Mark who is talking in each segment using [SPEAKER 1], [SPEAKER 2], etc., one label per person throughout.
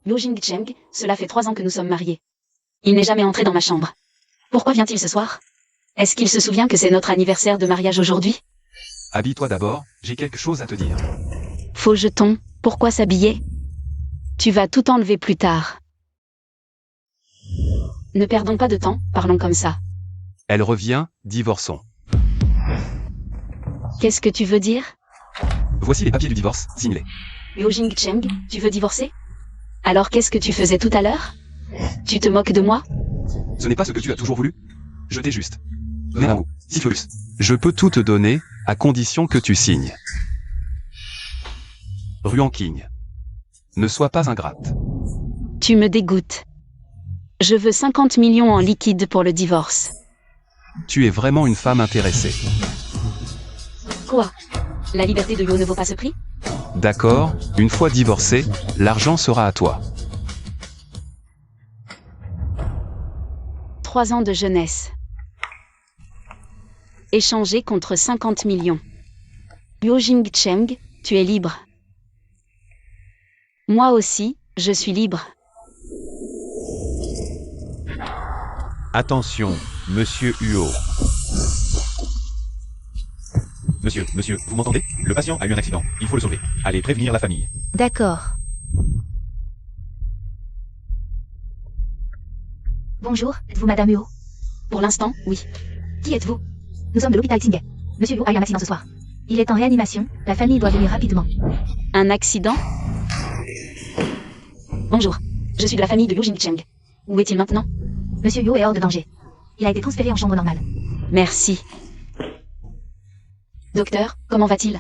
[SPEAKER 1] Liu Jingcheng, cela fait 3 ans que nous sommes mariés. Il n'est jamais entré dans ma chambre. Pourquoi vient-il ce soir? Est-ce qu'il se souvient que c'est notre anniversaire de mariage aujourd'hui?
[SPEAKER 2] Habille-toi d'abord, j'ai quelque chose à te dire.
[SPEAKER 1] Faux jeton, pourquoi s'habiller? Tu vas tout enlever plus tard. Ne perdons pas de temps, parlons comme ça.
[SPEAKER 2] Elle revient, divorçons.
[SPEAKER 1] Qu'est-ce que tu veux dire?
[SPEAKER 2] Voici les papiers du divorce, signe-les.
[SPEAKER 1] Liu Jingcheng, tu veux divorcer? Alors qu'est-ce que tu faisais tout à l'heure? Tu te moques de moi?
[SPEAKER 2] Ce n'est pas ce que tu as toujours voulu. Je t'ai juste. Donné un mot, Sisyphus. Je peux tout te donner, à condition que tu signes. Ruan King. Ne sois pas ingrate.
[SPEAKER 1] Tu me dégoûtes. Je veux 50 millions en liquide pour le divorce.
[SPEAKER 2] Tu es vraiment une femme intéressée.
[SPEAKER 1] Quoi? La liberté de Yo ne vaut pas ce prix?
[SPEAKER 2] D'accord, une fois divorcé, l'argent sera à toi.
[SPEAKER 1] 3 ans de jeunesse. Échangé contre 50 millions. Liu Jingcheng, tu es libre. Moi aussi, je suis libre.
[SPEAKER 3] Attention, Monsieur Huo. Monsieur, vous m'entendez? Le patient a eu un accident, il faut le sauver. Allez prévenir la famille.
[SPEAKER 4] D'accord. Bonjour, êtes-vous Madame Huo?
[SPEAKER 1] Pour l'instant, oui.
[SPEAKER 4] Qui êtes-vous? Nous sommes de l'hôpital Xinghe. Monsieur Huo a eu un accident ce soir. Il est en réanimation, la famille doit venir rapidement.
[SPEAKER 1] Un accident? Bonjour, je suis de la famille de Liu Jingcheng. Où est-il maintenant?
[SPEAKER 4] Monsieur Huo est hors de danger. Il a été transféré en chambre normale.
[SPEAKER 1] Merci. Docteur, comment va-t-il?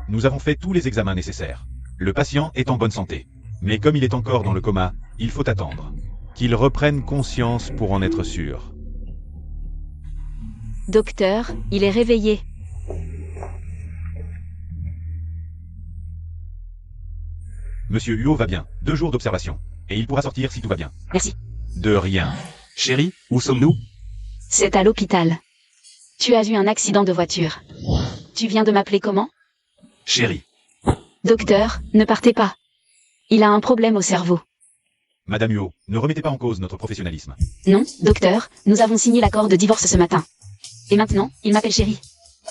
[SPEAKER 3] Nous avons fait tous les examens nécessaires. Le patient est en bonne santé. Mais comme il est encore dans le coma, il faut attendre. Qu'il reprenne conscience pour en être sûr.
[SPEAKER 1] Docteur, il est réveillé.
[SPEAKER 3] Monsieur Huo va bien. 2 jours d'observation. Et il pourra sortir si tout va bien.
[SPEAKER 1] Merci.
[SPEAKER 3] De rien.
[SPEAKER 2] Chérie, où sommes-nous?
[SPEAKER 1] C'est à l'hôpital. Tu as eu un accident de voiture. Tu viens de m'appeler comment?
[SPEAKER 2] Chérie.
[SPEAKER 1] Docteur, ne partez pas. Il a un problème au cerveau.
[SPEAKER 3] Madame Huo, ne remettez pas en cause notre professionnalisme.
[SPEAKER 1] Non, docteur, nous avons signé l'accord de divorce ce matin. Et maintenant, il m'appelle chérie.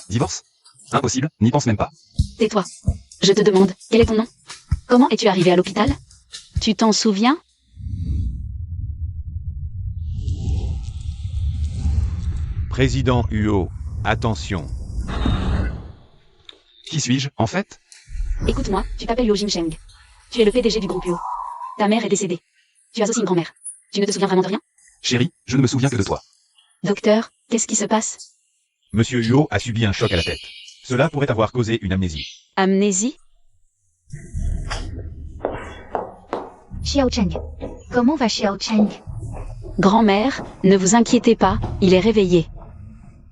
[SPEAKER 2] Divorce? Impossible, n'y pense même pas.
[SPEAKER 1] Tais-toi. Je te demande, quel est ton nom? Comment es-tu arrivé à l'hôpital? Tu t'en souviens?
[SPEAKER 3] Président Huo, attention.
[SPEAKER 2] Qui suis-je, en fait?
[SPEAKER 1] Écoute-moi, tu t'appelles Liu Jingcheng. Tu es le PDG du groupe Huo. Ta mère est décédée. Tu as aussi une grand-mère. Tu ne te souviens vraiment de rien?
[SPEAKER 2] Chérie, je ne me souviens que de toi.
[SPEAKER 1] Docteur, qu'est-ce qui se passe?
[SPEAKER 3] Monsieur Huo a subi un choc à la tête. Cela pourrait avoir causé une amnésie.
[SPEAKER 1] Amnésie?
[SPEAKER 4] Xiao Cheng. Comment va Xiao Cheng?
[SPEAKER 1] Grand-mère, ne vous inquiétez pas, il est réveillé.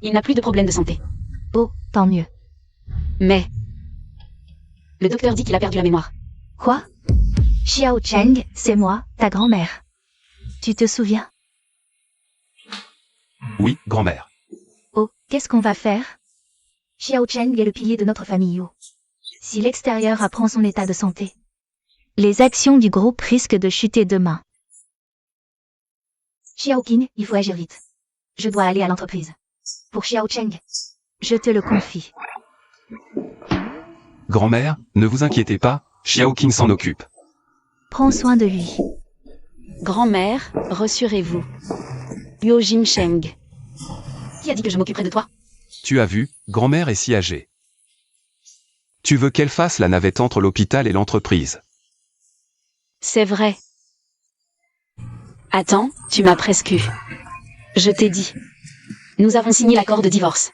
[SPEAKER 1] Il n'a plus de problème de santé.
[SPEAKER 4] Oh, tant mieux.
[SPEAKER 1] Mais... le docteur dit qu'il a perdu la mémoire.
[SPEAKER 4] Quoi? Xiao Cheng, c'est moi, ta grand-mère. Tu te souviens?
[SPEAKER 2] Oui, grand-mère.
[SPEAKER 4] Oh, qu'est-ce qu'on va faire? Xiao Cheng est le pilier de notre famille Huo. Si l'extérieur apprend son état de santé, les actions du groupe risquent de chuter demain. Xiao Qin, il faut agir vite. Je dois aller à l'entreprise. Pour Xiao Cheng, je te le confie.
[SPEAKER 2] Grand-mère, ne vous inquiétez pas, Xiao King s'en occupe.
[SPEAKER 4] Prends soin de lui.
[SPEAKER 1] Grand-mère, rassurez-vous. Liu Jingcheng. Qui a dit que je m'occuperais de toi?
[SPEAKER 2] Tu as vu, grand-mère est si âgée. Tu veux qu'elle fasse la navette entre l'hôpital et l'entreprise?
[SPEAKER 1] C'est vrai. Attends, tu m'as presque eu. Je t'ai dit. Nous avons signé l'accord de divorce.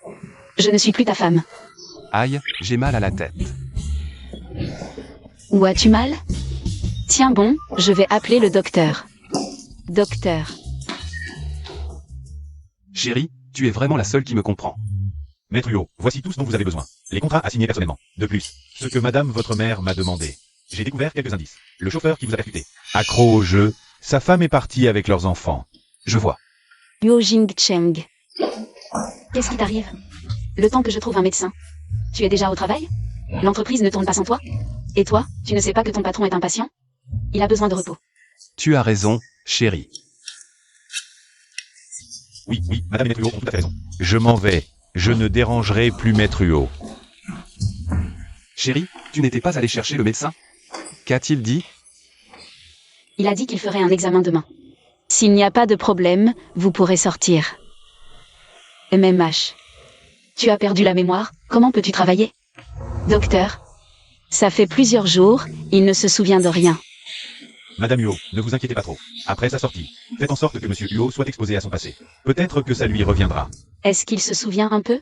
[SPEAKER 1] Je ne suis plus ta femme.
[SPEAKER 2] Aïe, j'ai mal à la tête.
[SPEAKER 1] Où as-tu mal? Tiens bon, je vais appeler le docteur. Docteur.
[SPEAKER 2] Chérie, tu es vraiment la seule qui me comprend.
[SPEAKER 3] Maître Huo, voici tout ce dont vous avez besoin. Les contrats à signer personnellement. De plus, ce que madame votre mère m'a demandé. J'ai découvert quelques indices. Le chauffeur qui vous a percuté. Accro au jeu, sa femme est partie avec leurs enfants.
[SPEAKER 2] Je vois.
[SPEAKER 1] Liu Jingcheng. Qu'est-ce qui t'arrive? Le temps que je trouve un médecin. Tu es déjà au travail? L'entreprise ne tourne pas sans toi? Et toi, tu ne sais pas que ton patron est impatient? Il a besoin de repos.
[SPEAKER 2] Tu as raison, chérie.
[SPEAKER 3] Oui, madame et maître Huot ont tout à fait raison. Je m'en vais. Je ne dérangerai plus maître Huot.
[SPEAKER 2] Chérie, tu n'étais pas allé chercher le médecin? Qu'a-t-il dit?
[SPEAKER 1] Il a dit qu'il ferait un examen demain. S'il n'y a pas de problème, vous pourrez sortir. MMH. Tu as perdu la mémoire, comment peux-tu travailler? Docteur. Ça fait plusieurs jours, il ne se souvient de rien.
[SPEAKER 3] Madame Huot, ne vous inquiétez pas trop. Après sa sortie, faites en sorte que monsieur Huot soit exposé à son passé. Peut-être que ça lui reviendra.
[SPEAKER 1] Est-ce qu'il se souvient un peu?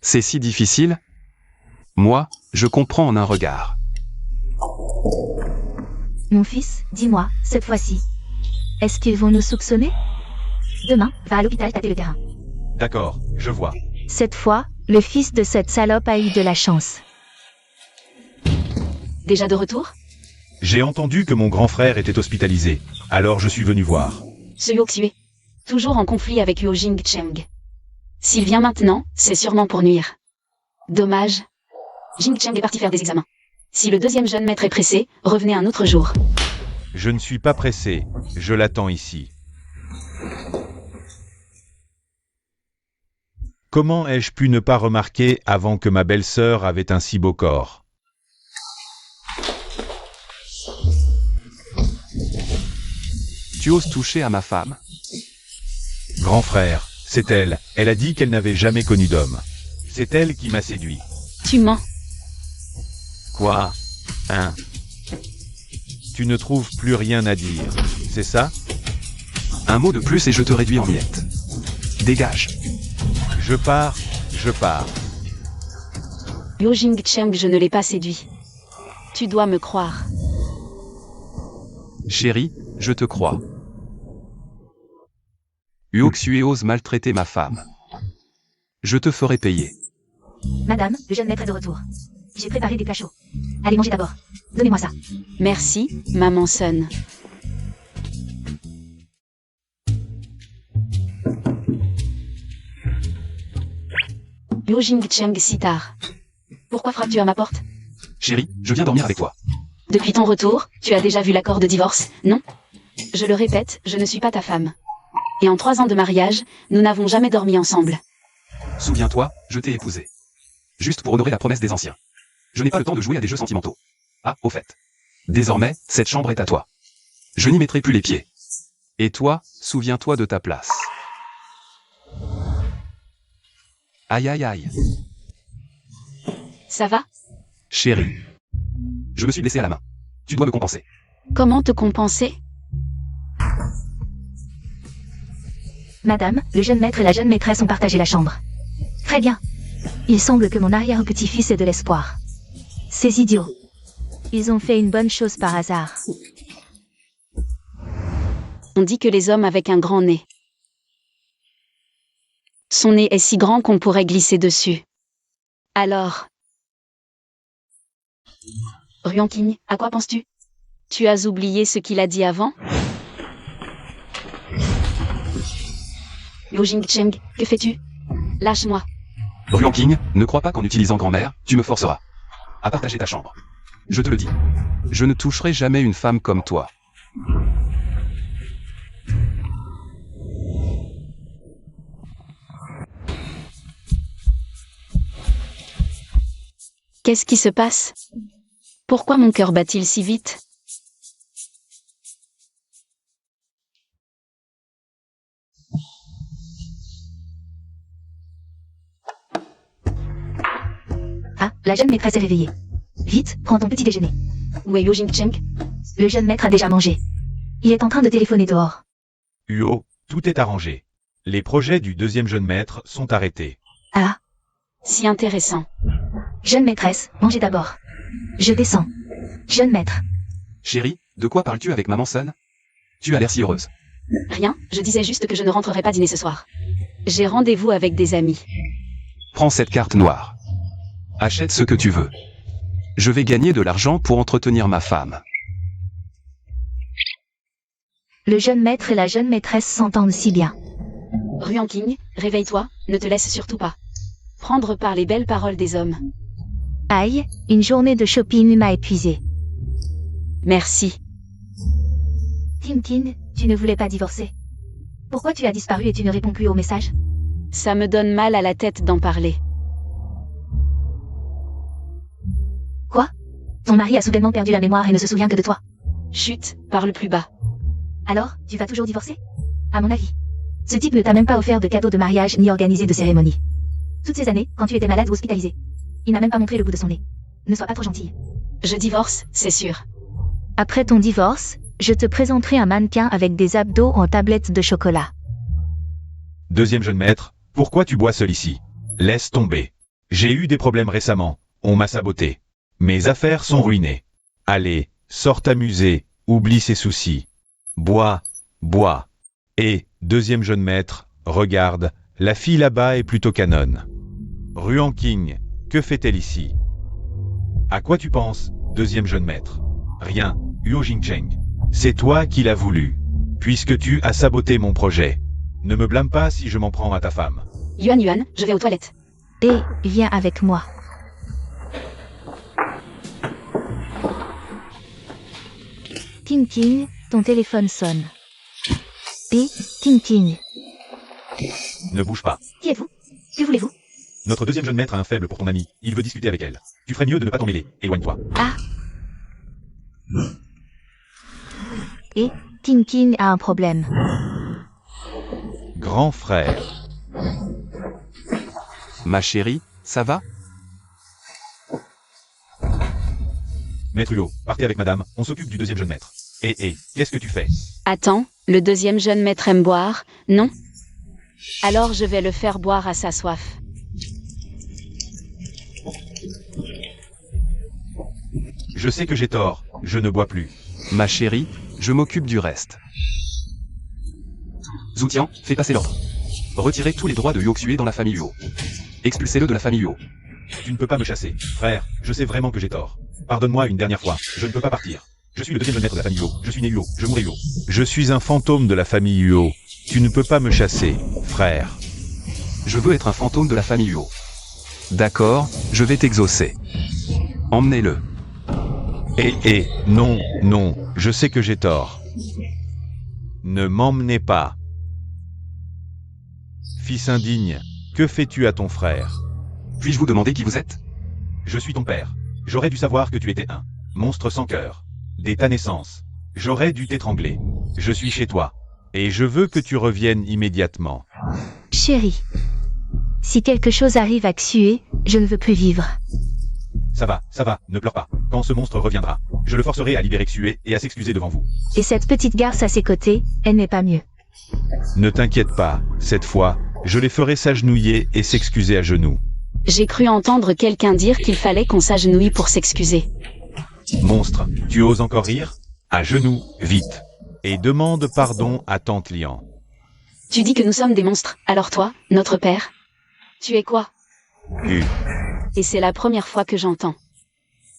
[SPEAKER 2] C'est si difficile? Moi, je comprends en un regard.
[SPEAKER 4] Mon fils, dis-moi, cette fois-ci. Est-ce qu'ils vont nous soupçonner? Demain, va à l'hôpital tâter le terrain.
[SPEAKER 3] D'accord, je vois.
[SPEAKER 4] Cette fois, le fils de cette salope a eu de la chance.
[SPEAKER 1] Déjà de retour?
[SPEAKER 3] J'ai entendu que mon grand frère était hospitalisé. Alors je suis venu voir.
[SPEAKER 1] Ce Yoxue. Toujours en conflit avec Yo Jingcheng. S'il vient maintenant, c'est sûrement pour nuire. Dommage. Jingcheng est parti faire des examens. Si le deuxième jeune maître est pressé, revenez un autre jour.
[SPEAKER 3] Je ne suis pas pressé. Je l'attends ici. Comment ai-je pu ne pas remarquer avant que ma belle-sœur avait un si beau corps?
[SPEAKER 2] Tu oses toucher à ma femme?
[SPEAKER 3] Grand frère, c'est elle. Elle a dit qu'elle n'avait jamais connu d'homme. C'est elle qui m'a séduit.
[SPEAKER 1] Tu mens.
[SPEAKER 3] Quoi? Hein? Tu ne trouves plus rien à dire, c'est ça?
[SPEAKER 2] Un mot de plus et je te réduis en miettes. Dégage.
[SPEAKER 3] Je pars.
[SPEAKER 1] Yo Jingcheng, je ne l'ai pas séduit. Tu dois me croire.
[SPEAKER 2] Chérie, je te crois. Uoxue ose maltraiter ma femme. Je te ferai payer.
[SPEAKER 4] Madame, le jeune maître est de retour. J'ai préparé des plats chauds. Allez manger d'abord. Donnez-moi ça.
[SPEAKER 1] Merci, maman Sun. Yo Jingcheng si tard. Pourquoi frappes-tu à ma porte?
[SPEAKER 2] Chérie, je viens dormir avec toi.
[SPEAKER 1] Depuis ton retour, tu as déjà vu l'accord de divorce, non? Je le répète, je ne suis pas ta femme. Et en 3 ans de mariage, nous n'avons jamais dormi ensemble.
[SPEAKER 2] Souviens-toi, je t'ai épousé. Juste pour honorer la promesse des anciens. Je n'ai pas le temps de jouer à des jeux sentimentaux. Ah, au fait. Désormais, cette chambre est à toi. Je n'y mettrai plus les pieds. Et toi, souviens-toi de ta place. Aïe aïe aïe.
[SPEAKER 1] Ça va?
[SPEAKER 2] Chérie. Je me suis blessé à la main. Tu dois me compenser.
[SPEAKER 1] Comment te compenser?
[SPEAKER 4] Madame, le jeune maître et la jeune maîtresse ont partagé la chambre. Très bien. Il semble que mon arrière-petit-fils ait de l'espoir. Ces idiots. Ils ont fait une bonne chose par hasard.
[SPEAKER 1] On dit que les hommes avec un grand nez. Son nez est si grand qu'on pourrait glisser dessus. Alors... Ruanking, à quoi penses-tu? Tu as oublié ce qu'il a dit avant? Yo Jingcheng, que fais-tu? Lâche-moi.
[SPEAKER 2] Ruanking, ne crois pas qu'en utilisant grand-mère, tu me forceras à partager ta chambre. Je te le dis. Je ne toucherai jamais une femme comme toi.
[SPEAKER 1] Qu'est-ce qui se passe? Pourquoi mon cœur bat-il si vite?
[SPEAKER 4] Ah, la jeune maîtresse est réveillée. Vite, prends ton petit déjeuner.
[SPEAKER 1] Où est Yo Jingcheng?
[SPEAKER 4] Le jeune maître a déjà mangé. Il est en train de téléphoner dehors.
[SPEAKER 3] Huot, tout est arrangé. Les projets du deuxième jeune maître sont arrêtés.
[SPEAKER 4] Ah,
[SPEAKER 1] Si intéressant.
[SPEAKER 4] jeune maîtresse, mangez d'abord. Je descends. Jeune maître.
[SPEAKER 2] Chérie, de quoi parles-tu avec maman Sun? Tu as l'air si heureuse.
[SPEAKER 1] Rien, je disais juste que je ne rentrerai pas dîner ce soir. J'ai rendez-vous avec des amis.
[SPEAKER 2] Prends cette carte noire. Achète ce que tu veux. Je vais gagner de l'argent pour entretenir ma femme.
[SPEAKER 4] Le jeune maître et la jeune maîtresse s'entendent si bien.
[SPEAKER 1] Ruanking, réveille-toi, ne te laisse surtout pas prendre par les belles paroles des hommes.
[SPEAKER 4] Aïe, une journée de shopping m'a épuisé.
[SPEAKER 1] Merci.
[SPEAKER 4] Tim King, tu ne voulais pas divorcer. Pourquoi tu as disparu et tu ne réponds plus aux messages?
[SPEAKER 1] Ça me donne mal à la tête d'en parler.
[SPEAKER 4] Quoi? Ton mari a soudainement perdu la mémoire et ne se souvient que de toi.
[SPEAKER 1] Chut, parle plus bas.
[SPEAKER 4] Alors, tu vas toujours divorcer? À mon avis. Ce type ne t'a même pas offert de cadeau de mariage ni organisé de cérémonie. Toutes ces années, quand tu étais malade ou hospitalisé. Il n'a même pas montré le bout de son nez. Ne sois pas trop gentille.
[SPEAKER 1] Je divorce, c'est sûr.
[SPEAKER 4] Après ton divorce, je te présenterai un mannequin avec des abdos en tablettes de chocolat.
[SPEAKER 3] Deuxième jeune maître, pourquoi tu bois seul ici? Laisse tomber. J'ai eu des problèmes récemment, on m'a saboté. Mes affaires sont ruinées. Allez, sors t'amuser, oublie ses soucis. Bois, bois. Et, deuxième jeune maître, regarde, la fille là-bas est plutôt canonne. Ruan King, que fait-elle ici? À quoi tu penses, deuxième jeune maître? Rien, Huo Jingcheng. C'est toi qui l'as voulu. Puisque tu as saboté mon projet. Ne me blâme pas si je m'en prends à ta femme.
[SPEAKER 1] Yuan, je vais aux toilettes.
[SPEAKER 4] B, viens avec moi. Tim King, ton téléphone sonne. B, Tim King.
[SPEAKER 3] Ne bouge pas.
[SPEAKER 4] Qui êtes-vous? Que voulez-vous?
[SPEAKER 3] Notre deuxième jeune maître a un faible pour ton amie. Il veut discuter avec elle. Tu ferais mieux de ne pas t'en mêler. Éloigne-toi.
[SPEAKER 4] Ah. Et Tim King a un problème.
[SPEAKER 3] Grand frère.
[SPEAKER 2] Ma chérie, ça va?
[SPEAKER 3] Maître Huo, partez avec madame, on s'occupe du deuxième jeune maître. Qu'est-ce que tu fais?
[SPEAKER 1] Attends, le deuxième jeune maître aime boire, non? Alors je vais le faire boire à sa soif.
[SPEAKER 3] Je sais que j'ai tort, je ne bois plus.
[SPEAKER 2] Ma chérie, je m'occupe du reste. Zoutian, fais passer l'ordre. Retirez tous les droits de Yoxue dans la famille Huo. Expulsez-le de la famille Huo.
[SPEAKER 3] Tu ne peux pas me chasser. Frère, je sais vraiment que j'ai tort. Pardonne-moi une dernière fois, je ne peux pas partir. Je suis le deuxième jeune maître de la famille Huo, je suis né Huo, je mourrai Huo. Je suis un fantôme de la famille Huo. Tu ne peux pas me chasser, frère.
[SPEAKER 2] Je veux être un fantôme de la famille Huo. D'accord, je vais t'exaucer. Emmenez-le.
[SPEAKER 3] Non, non, je sais que j'ai tort. Ne m'emmenez pas. Fils indigne, que fais-tu à ton frère?
[SPEAKER 2] Puis-je vous demander qui vous êtes?
[SPEAKER 3] Je suis ton père. J'aurais dû savoir que tu étais un monstre sans cœur. Dès ta naissance. J'aurais dû t'étrangler. Je suis chez toi. Et je veux que tu reviennes immédiatement.
[SPEAKER 4] Chérie. Si quelque chose arrive à Xue, je ne veux plus vivre.
[SPEAKER 3] Ça va, ne pleure pas. Quand ce monstre reviendra, je le forcerai à libérer Xue et à s'excuser devant vous.
[SPEAKER 4] Et cette petite garce à ses côtés, elle n'est pas mieux.
[SPEAKER 3] Ne t'inquiète pas, cette fois, je les ferai s'agenouiller et s'excuser à genoux.
[SPEAKER 1] J'ai cru entendre quelqu'un dire qu'il fallait qu'on s'agenouille pour s'excuser.
[SPEAKER 3] Monstre, tu oses encore rire? À genoux, vite. Et demande pardon à Tante Lian.
[SPEAKER 1] Tu dis que nous sommes des monstres, alors toi, notre père? Tu es quoi? Et c'est la première fois que j'entends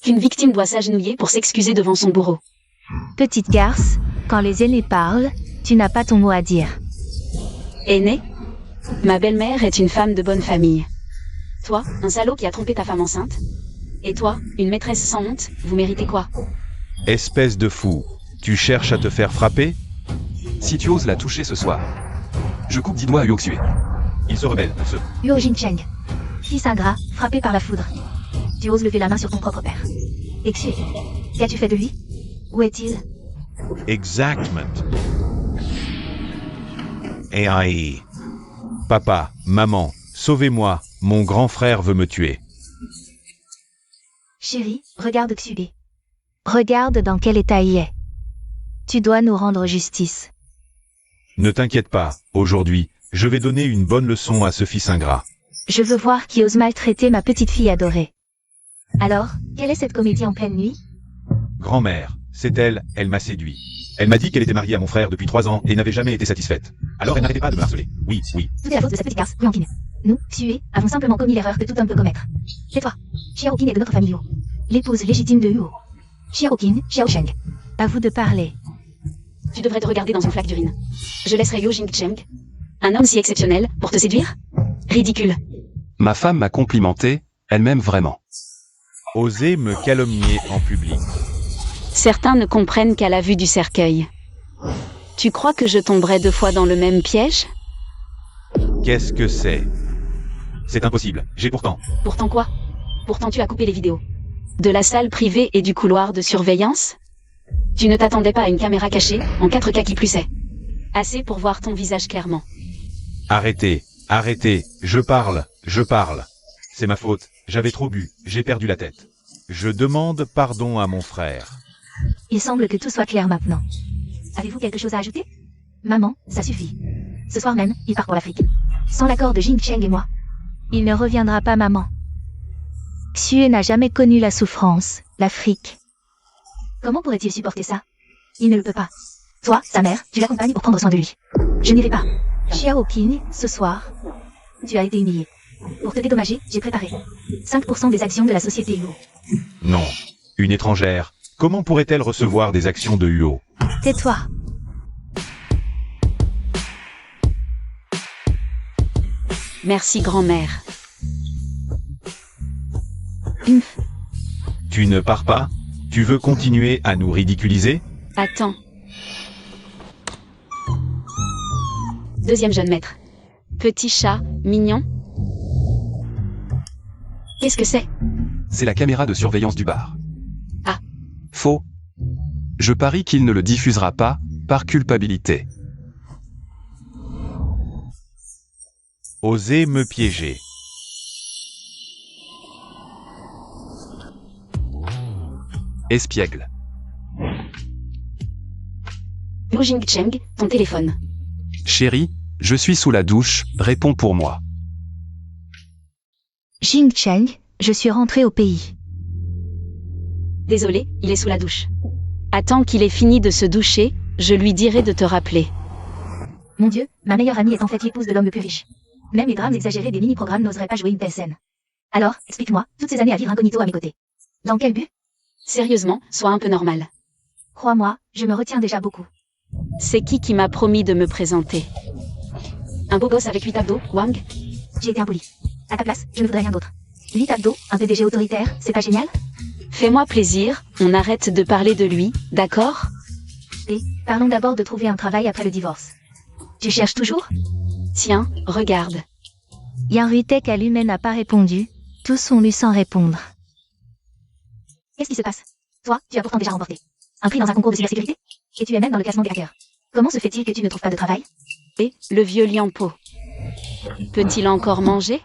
[SPEAKER 1] qu'une victime doit s'agenouiller pour s'excuser devant son bourreau.
[SPEAKER 4] Petite garce, quand les aînés parlent, tu n'as pas ton mot à dire.
[SPEAKER 1] Aîné? Ma belle-mère est une femme de bonne famille. Toi, un salaud qui a trompé ta femme enceinte? Et toi, une maîtresse sans honte, vous méritez quoi?
[SPEAKER 3] Espèce de fou, tu cherches à te faire frapper?
[SPEAKER 2] Si tu oses la toucher ce soir, je coupe 10 doigts à Yoxue.
[SPEAKER 3] Il se rebelle, ce.
[SPEAKER 4] Huo Jingcheng. Fils ingrat, frappé par la foudre. Tu oses lever la main sur ton propre père. Et Xue, qu'as-tu fait de lui? Où est-il?
[SPEAKER 3] Exactement. AI. Papa, maman, sauvez-moi, mon grand frère veut me tuer.
[SPEAKER 4] Chérie, regarde Xue. Regarde dans quel état il est. Tu dois nous rendre justice.
[SPEAKER 3] Ne t'inquiète pas, aujourd'hui, je vais donner une bonne leçon à ce fils ingrat.
[SPEAKER 4] Je veux voir qui ose maltraiter ma petite fille adorée. Alors, quelle est cette comédie en pleine nuit?
[SPEAKER 3] Grand-mère, c'est elle, elle m'a séduit. Elle m'a dit qu'elle était mariée à mon frère depuis 3 ans et n'avait jamais été satisfaite. Alors elle n'arrêtait pas de me harceler. Oui.
[SPEAKER 4] Tout est la faute de cette petite garce, Huan King. Nous, Xue, avons simplement commis l'erreur que tout homme peut commettre. C'est toi. Xiao Qin est de notre famille Huo. L'épouse légitime de Huo. Xiao Qin, Xiao Sheng. À vous de parler.
[SPEAKER 1] Tu devrais te regarder dans une flaque d'urine. Je laisserai Huo Jingcheng, un homme si exceptionnel, pour te séduire? Ridicule.
[SPEAKER 2] Ma femme m'a complimenté, elle m'aime vraiment.
[SPEAKER 3] Osez me calomnier en public.
[SPEAKER 1] Certains ne comprennent qu'à la vue du cercueil. Tu crois que je tomberai 2 fois dans le même piège?
[SPEAKER 3] Qu'est-ce que c'est? C'est impossible, j'ai pourtant...
[SPEAKER 1] Pourtant quoi? Pourtant tu as coupé les vidéos. De la salle privée et du couloir de surveillance? Tu ne t'attendais pas à une caméra cachée, en 4K qui plus est. Assez pour voir ton visage clairement.
[SPEAKER 3] Arrêtez, arrêtez, je parle. C'est ma faute, j'avais trop bu, j'ai perdu la tête. Je demande pardon à mon frère.
[SPEAKER 4] Il semble que tout soit clair maintenant. Avez-vous quelque chose à ajouter? Maman, ça suffit. Ce soir même, il part pour l'Afrique. Sans l'accord de Jing Cheng et moi. Il ne reviendra pas, maman. Xue n'a jamais connu la souffrance, l'Afrique. Comment pourrait-il supporter ça? Il ne le peut pas. Toi, sa mère, tu l'accompagnes pour prendre soin de lui. Je n'irai pas. Xiao Ping, ce soir, tu as été humilié. Pour te dédommager, j'ai préparé 5% des actions de la société Huo.
[SPEAKER 3] Non, une étrangère, comment pourrait-elle recevoir des actions de Huo?
[SPEAKER 4] Tais-toi.
[SPEAKER 1] Merci grand-mère.
[SPEAKER 4] Humph.
[SPEAKER 3] Tu ne pars pas? Tu veux continuer à nous ridiculiser?
[SPEAKER 1] Attends. Deuxième jeune maître. Petit chat, mignon. Qu'est-ce que c'est?
[SPEAKER 2] C'est la caméra de surveillance du bar.
[SPEAKER 1] Ah.
[SPEAKER 2] Faux. Je parie qu'il ne le diffusera pas, par culpabilité.
[SPEAKER 3] Osez me piéger.
[SPEAKER 2] Espiègle.
[SPEAKER 1] Liu Jingcheng, ton téléphone.
[SPEAKER 2] Chérie, je suis sous la douche, réponds pour moi.
[SPEAKER 4] Jing Cheng, je suis rentré au pays.
[SPEAKER 1] Désolé, il est sous la douche. Attends qu'il ait fini de se doucher, je lui dirai de te rappeler.
[SPEAKER 4] Mon Dieu, ma meilleure amie est en fait l'épouse de l'homme le plus riche. Même les drames exagérés des mini-programmes n'oseraient pas jouer une telle scène. Alors, explique-moi, toutes ces années à vivre incognito à mes côtés. Dans quel but?
[SPEAKER 1] Sérieusement, sois un peu normal.
[SPEAKER 4] Crois-moi, je me retiens déjà beaucoup.
[SPEAKER 1] C'est qui m'a promis de me présenter? Un beau gosse avec 8 abdos, Wang?
[SPEAKER 4] J'ai été impoli. À ta place, je ne voudrais rien d'autre. 8 abdos, un PDG autoritaire, c'est pas génial?
[SPEAKER 1] Fais-moi plaisir, on arrête de parler de lui, d'accord?
[SPEAKER 4] Et, parlons d'abord de trouver un travail après le divorce. Tu cherches toujours?
[SPEAKER 1] Tiens, regarde.
[SPEAKER 4] Yang Ruitek à lui-même n'a pas répondu. Tous ont lu sans répondre. Qu'est-ce qui se passe? Toi, tu as pourtant déjà remporté un prix dans un concours de cybersécurité? Et tu es même dans le classement des hackers. Comment se fait-il que tu ne trouves pas de travail?
[SPEAKER 1] Et, le vieux Lianpo. Peut-il encore manger?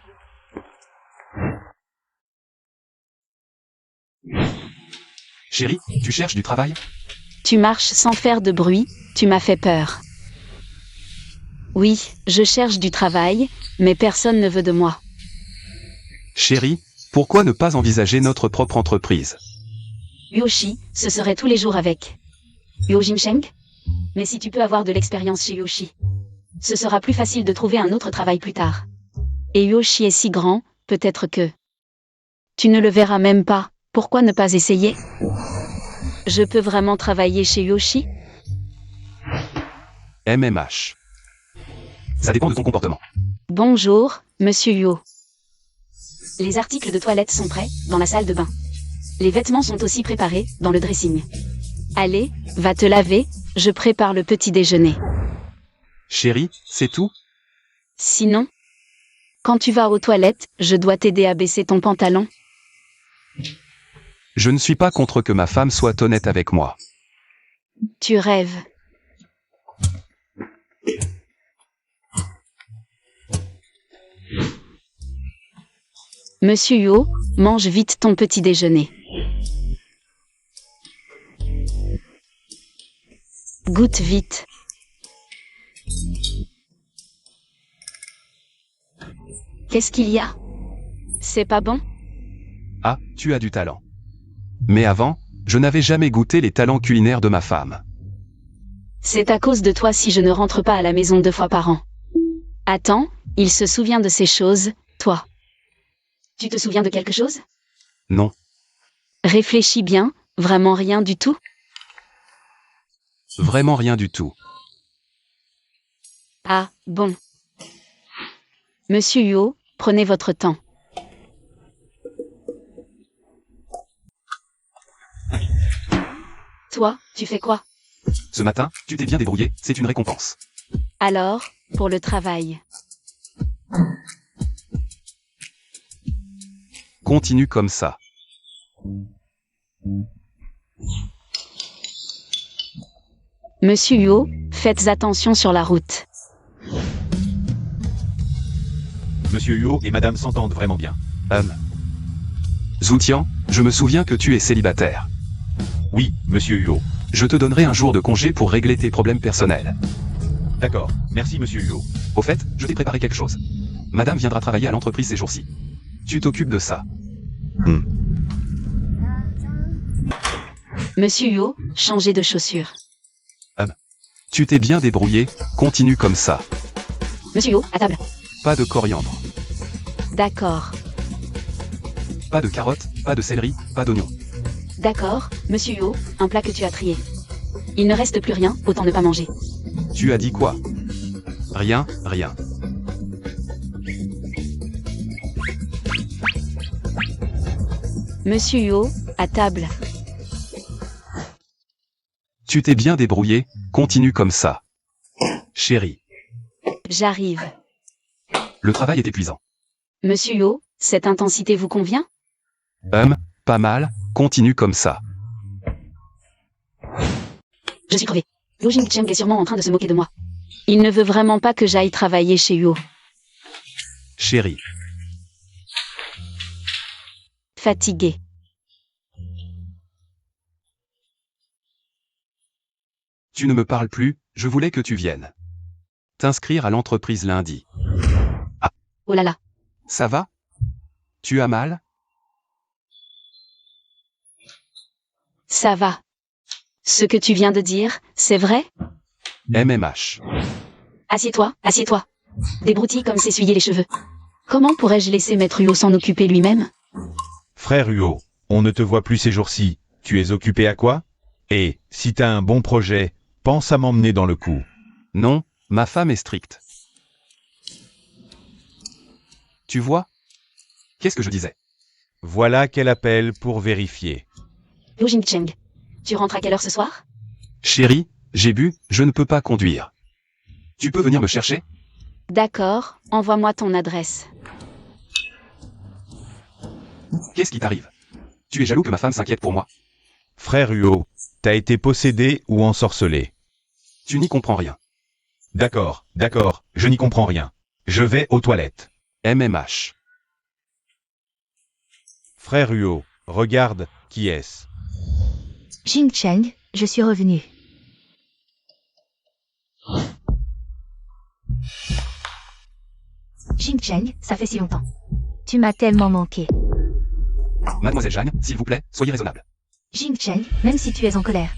[SPEAKER 2] Chérie, tu cherches du travail?
[SPEAKER 1] Tu marches sans faire de bruit, tu m'as fait peur. Oui, je cherche du travail, mais personne ne veut de moi.
[SPEAKER 2] Chérie, pourquoi ne pas envisager notre propre entreprise?
[SPEAKER 1] Yoshi, ce serait tous les jours avec Liu Jingcheng? Mais si tu peux avoir de l'expérience chez Yoshi, ce sera plus facile de trouver un autre travail plus tard. Et Yoshi est si grand, peut-être que... Tu ne le verras même pas, pourquoi ne pas essayer? Je peux vraiment travailler chez Yoshi?
[SPEAKER 2] MMH. Ça dépend de ton comportement.
[SPEAKER 1] Bonjour, monsieur Yo. Les articles de toilette sont prêts, dans la salle de bain. Les vêtements sont aussi préparés, dans le dressing. Allez, va te laver, je prépare le petit déjeuner.
[SPEAKER 2] Chérie, c'est tout?
[SPEAKER 1] Sinon, quand tu vas aux toilettes, je dois t'aider à baisser ton pantalon.
[SPEAKER 2] Je ne suis pas contre que ma femme soit honnête avec moi.
[SPEAKER 1] Tu rêves. Monsieur Yo, mange vite ton petit déjeuner. Goûte vite. Qu'est-ce qu'il y a? C'est pas bon?
[SPEAKER 2] Ah, tu as du talent. Mais avant, je n'avais jamais goûté les talents culinaires de ma femme.
[SPEAKER 1] C'est à cause de toi si je ne rentre pas à la maison 2 fois par an. Attends, il se souvient de ces choses, toi. Tu te souviens de quelque chose?
[SPEAKER 2] Non.
[SPEAKER 1] Réfléchis bien, vraiment rien du tout?
[SPEAKER 2] Vraiment rien du tout.
[SPEAKER 1] Ah, bon. Monsieur Yo, prenez votre temps. Toi, tu fais quoi?
[SPEAKER 2] Ce matin, tu t'es bien débrouillé, c'est une récompense.
[SPEAKER 1] Alors, pour le travail.
[SPEAKER 2] Continue comme ça.
[SPEAKER 1] Monsieur Huo, faites attention sur la route.
[SPEAKER 3] Monsieur Huo et madame s'entendent vraiment bien.
[SPEAKER 2] Zoutian, je me souviens que tu es célibataire.
[SPEAKER 3] Oui, monsieur Huo.
[SPEAKER 2] Je te donnerai un jour de congé pour régler tes problèmes personnels.
[SPEAKER 3] D'accord, merci monsieur Huo.
[SPEAKER 2] Au fait, je t'ai préparé quelque chose. Madame viendra travailler à l'entreprise ces jours-ci. Tu t'occupes de ça.
[SPEAKER 1] Monsieur Huo, changez de chaussures.
[SPEAKER 2] Tu t'es bien débrouillé, continue comme ça.
[SPEAKER 1] Monsieur Huo, à table.
[SPEAKER 2] Pas de coriandre,
[SPEAKER 1] D'accord.
[SPEAKER 2] pas de carottes, pas de céleri, pas d'oignons.
[SPEAKER 1] D'accord, Monsieur Huo, un plat que tu as trié. Il ne reste plus rien, autant ne pas manger.
[SPEAKER 2] Tu as dit quoi? Rien, rien.
[SPEAKER 1] Monsieur Huo, à table.
[SPEAKER 2] Tu t'es bien débrouillé, continue comme ça. Chérie,
[SPEAKER 1] J'arrive.
[SPEAKER 2] le travail est épuisant.
[SPEAKER 1] Monsieur Huo, cette intensité vous convient?
[SPEAKER 2] Pas mal, continue comme ça.
[SPEAKER 1] Je suis crevé. Liu Jingcheng est sûrement en train de se moquer de moi. Il ne veut vraiment pas que j'aille travailler chez Huo.
[SPEAKER 2] Chérie,
[SPEAKER 1] Fatigué.
[SPEAKER 2] tu ne me parles plus, je voulais que tu viennes. T'inscrire à l'entreprise lundi.
[SPEAKER 1] Oh là là.
[SPEAKER 2] Ça va? Tu as mal?
[SPEAKER 1] Ça va. Ce que tu viens de dire, c'est vrai?
[SPEAKER 2] MMH.
[SPEAKER 1] Assieds-toi, assieds-toi. Des broutilles comme s'essuyer les cheveux. Comment pourrais-je laisser Maître Huo s'en occuper lui-même?
[SPEAKER 3] Frère Huo, on ne te voit plus ces jours-ci. Tu es occupé à quoi? Et, si t'as un bon projet, pense à m'emmener dans le coup.
[SPEAKER 2] Non, ma femme est stricte. Tu vois? Qu'est-ce que je disais?
[SPEAKER 3] Voilà qu'elle appelle pour vérifier.
[SPEAKER 1] Liu Jingcheng, tu rentres à quelle heure ce soir?
[SPEAKER 2] Chérie, j'ai bu, je ne peux pas conduire. Tu peux venir me chercher?
[SPEAKER 1] D'accord, envoie-moi ton adresse.
[SPEAKER 2] Qu'est-ce qui t'arrive? Tu es jaloux que ma femme s'inquiète pour moi?
[SPEAKER 3] Frère Huo, t'as été possédé ou ensorcelé?
[SPEAKER 2] Tu n'y comprends rien.
[SPEAKER 3] D'accord, je n'y comprends rien. Je vais aux toilettes.
[SPEAKER 2] MMH.
[SPEAKER 3] Frère Huo, regarde, qui est-ce?
[SPEAKER 4] Jingcheng, je suis revenu. Jingcheng, ça fait si longtemps. Tu m'as tellement manqué.
[SPEAKER 2] Mademoiselle Jeanne, s'il vous plaît, soyez raisonnable.
[SPEAKER 4] Jingcheng, même si tu es en colère,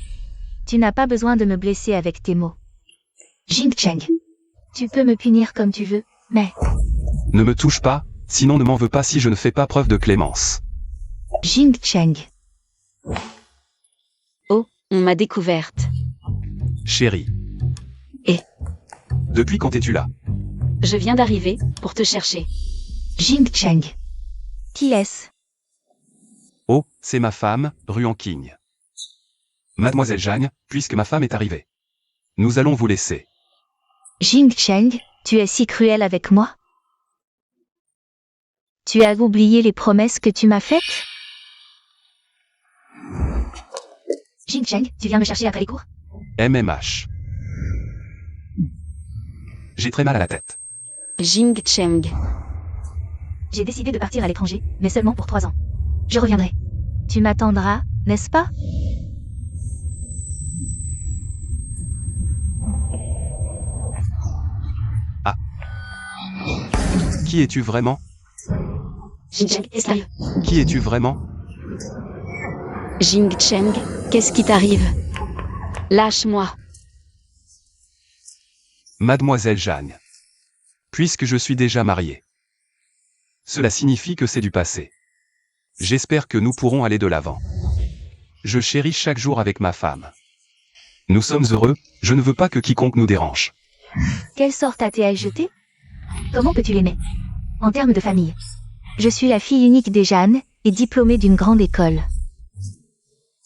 [SPEAKER 4] tu n'as pas besoin de me blesser avec tes mots. Jingcheng, tu peux me punir comme tu veux, mais...
[SPEAKER 2] Ne me touche pas, sinon ne m'en veux pas si je ne fais pas preuve de clémence.
[SPEAKER 4] Jingcheng,
[SPEAKER 1] Oh, on m'a découverte.
[SPEAKER 2] Chérie.
[SPEAKER 1] Et
[SPEAKER 2] Depuis quand es-tu là?
[SPEAKER 1] je viens d'arriver, pour te chercher.
[SPEAKER 4] Jingcheng. Qui est-ce?
[SPEAKER 2] Oh, c'est ma femme, Ruan King. Mademoiselle Jeanne, puisque ma femme est arrivée. Nous allons vous laisser.
[SPEAKER 4] Jingcheng, tu es si cruel avec moi? Tu as oublié les promesses que tu m'as faites? Jingcheng, tu viens me chercher après les cours?
[SPEAKER 2] MMH. J'ai très mal à la tête.
[SPEAKER 1] Jingcheng.
[SPEAKER 4] J'ai décidé de partir à l'étranger, mais seulement pour 3 ans. Je reviendrai. Tu m'attendras, n'est-ce pas?
[SPEAKER 2] Qui es-tu vraiment?
[SPEAKER 1] Jingcheng, est-ce sérieux?
[SPEAKER 2] Qui es-tu vraiment?
[SPEAKER 1] Jingcheng, qu'est-ce qui t'arrive? Lâche-moi.
[SPEAKER 2] Mademoiselle Jeanne. Puisque je suis déjà marié. Cela signifie que c'est du passé. J'espère que nous pourrons aller de l'avant. Je chéris chaque jour avec ma femme. Nous sommes heureux, je ne veux pas que quiconque nous dérange.
[SPEAKER 4] Quelle sorte as-tu jeté? Comment peux-tu l'aimer? En termes de famille. Je suis la fille unique des Jeanne, et diplômée d'une grande école.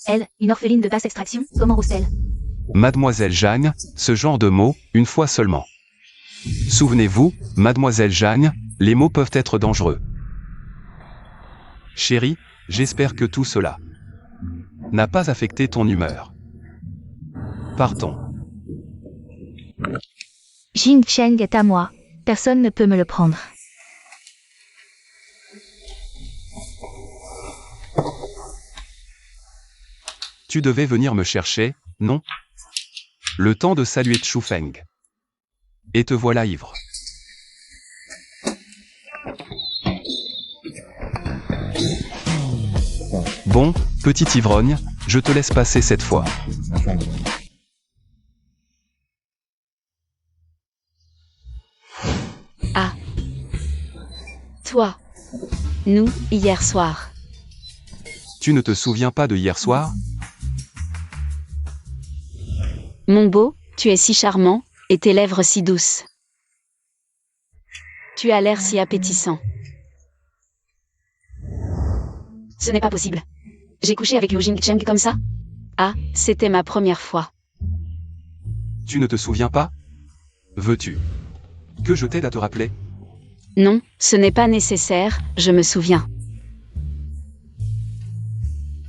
[SPEAKER 4] Elle, une orpheline de basse extraction, comment ose-t-elle?
[SPEAKER 2] Mademoiselle Jeanne, ce genre de mots, une fois seulement. Souvenez-vous, Mademoiselle Jeanne, les mots peuvent être dangereux. Chérie, j'espère que tout cela n'a pas affecté ton humeur. Partons.
[SPEAKER 4] Jing Cheng est à moi. Personne ne peut me le prendre.
[SPEAKER 2] Tu devais venir me chercher, non? Le temps de saluer Chu Feng. Et te voilà ivre. Bon, petit ivrogne, je te laisse passer cette fois.
[SPEAKER 1] Ah. Toi. Nous, hier soir.
[SPEAKER 2] Tu ne te souviens pas de hier soir?
[SPEAKER 1] Mon beau, tu es si charmant, et tes lèvres si douces. Tu as l'air si appétissant. Ce n'est pas possible. J'ai couché avec Liu Jingcheng comme ça? Ah, c'était ma première fois.
[SPEAKER 2] Tu ne te souviens pas? Veux-tu que je t'aide à te rappeler?
[SPEAKER 1] Non, ce n'est pas nécessaire, je me souviens.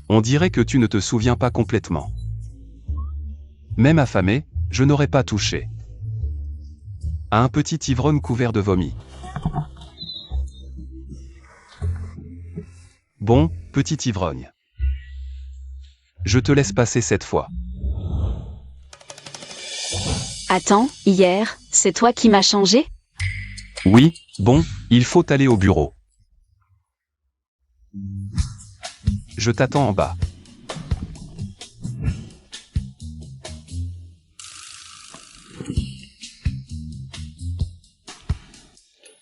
[SPEAKER 2] On dirait que tu ne te souviens pas complètement. Même affamé, je n'aurais pas touché à un petit ivrogne couvert de vomi. Bon, petit ivrogne. Je te laisse passer cette fois.
[SPEAKER 1] Attends, hier, c'est toi qui m'as changé?
[SPEAKER 2] Oui, bon, il faut aller au bureau. Je t'attends en bas.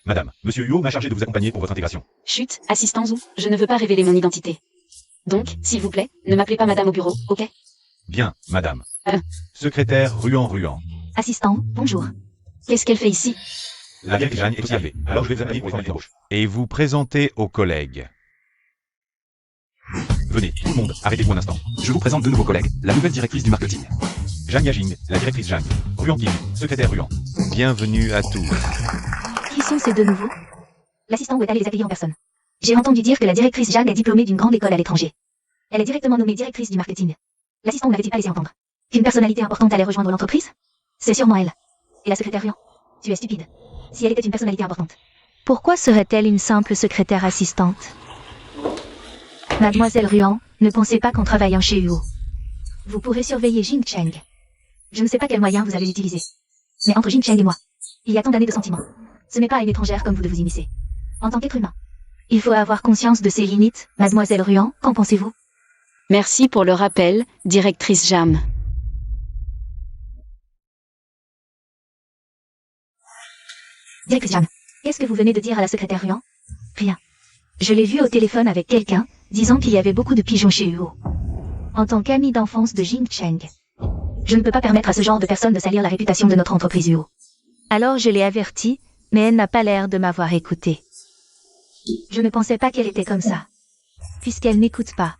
[SPEAKER 3] Madame, Monsieur Huo m'a chargé de vous accompagner pour votre intégration.
[SPEAKER 1] Chut, assistant Zhu, je ne veux pas révéler mon identité. Donc, s'il vous plaît, ne m'appelez pas madame au bureau, ok?
[SPEAKER 3] Bien, madame.
[SPEAKER 1] Euh.
[SPEAKER 3] Secrétaire Ruan.
[SPEAKER 4] Assistant, bonjour.
[SPEAKER 1] Qu'est-ce qu'elle fait ici?
[SPEAKER 3] La directrice Jeanne est aussi arrivée, alors je vais vous accompagner pour les formalités d'embauche. Et vous présenter aux collègues. Venez, tout le monde, arrêtez-vous un instant.
[SPEAKER 2] Je vous présente deux nouveaux collègues, la nouvelle directrice du marketing.
[SPEAKER 3] Zhang Yajing, la directrice Zhang. Ruan Kim, secrétaire Ruan. Bienvenue à tous.
[SPEAKER 4] Qui sont ces deux nouveaux? L'assistant est allé les accueillir en personne. J'ai entendu dire que la directrice Jeanne est diplômée d'une grande école à l'étranger. Elle est directement nommée directrice du marketing. L'assistant n'avait-il pas laissé entendre qu'une personnalité importante allait rejoindre l'entreprise? C'est sûrement elle. Et la secrétaire Ruan? Tu es stupide. Si elle était une personnalité importante. Pourquoi serait-elle une simple secrétaire assistante? Mademoiselle Ruan, ne pensez pas qu'en travaillant chez Huo, vous pourrez surveiller Jing Cheng. Je ne sais pas quels moyens vous allez utiliser. Mais entre Jing Cheng et moi, il y a tant d'années de sentiments. Ce n'est pas à une étrangère comme vous de vous immiscer. En tant qu'être humain. Il faut avoir conscience de ses limites, Mademoiselle Ruan, qu'en pensez-vous?
[SPEAKER 1] Merci pour le rappel, directrice Jam.
[SPEAKER 4] Directrice Jeanne, qu'est-ce que vous venez de dire à la secrétaire Ruan? Rien. Je l'ai vu au téléphone avec quelqu'un, disant qu'il y avait beaucoup de pigeons chez Huo. En tant qu'ami d'enfance de Jing Cheng, je ne peux pas permettre à ce genre de personne de salir la réputation de notre entreprise Huo. Alors je l'ai avertie, mais elle n'a pas l'air de m'avoir écouté. Je ne pensais pas qu'elle était comme ça. Puisqu'elle n'écoute pas,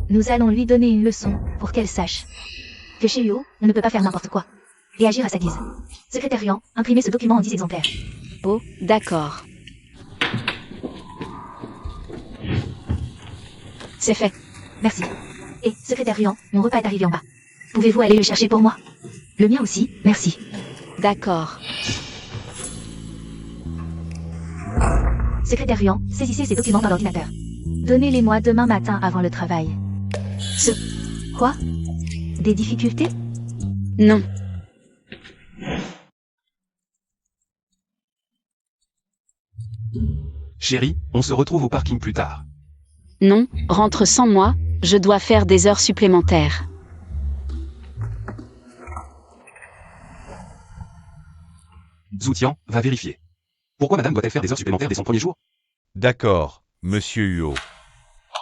[SPEAKER 4] nous allons lui donner une leçon pour qu'elle sache que chez Huo, on ne peut pas faire n'importe quoi et agir à sa guise. Secrétaire Ruan, imprimez ce document en 10 exemplaires.
[SPEAKER 1] Oh, d'accord. C'est fait.
[SPEAKER 4] Merci. Et, secrétaire Ruan, mon repas est arrivé en bas. Pouvez-vous aller le chercher pour moi? Le mien aussi, merci.
[SPEAKER 1] D'accord.
[SPEAKER 4] Secrétaire Ruan, saisissez ces documents dans l'ordinateur. Donnez-les-moi demain matin avant le travail. Quoi? Des difficultés?
[SPEAKER 1] Non.
[SPEAKER 2] Chérie, on se retrouve au parking plus tard.
[SPEAKER 1] Non, rentre sans moi, je dois faire des heures supplémentaires.
[SPEAKER 2] Zoutian, va vérifier. Pourquoi madame doit-elle faire des heures supplémentaires dès son premier jour?
[SPEAKER 3] D'accord, Monsieur Huo.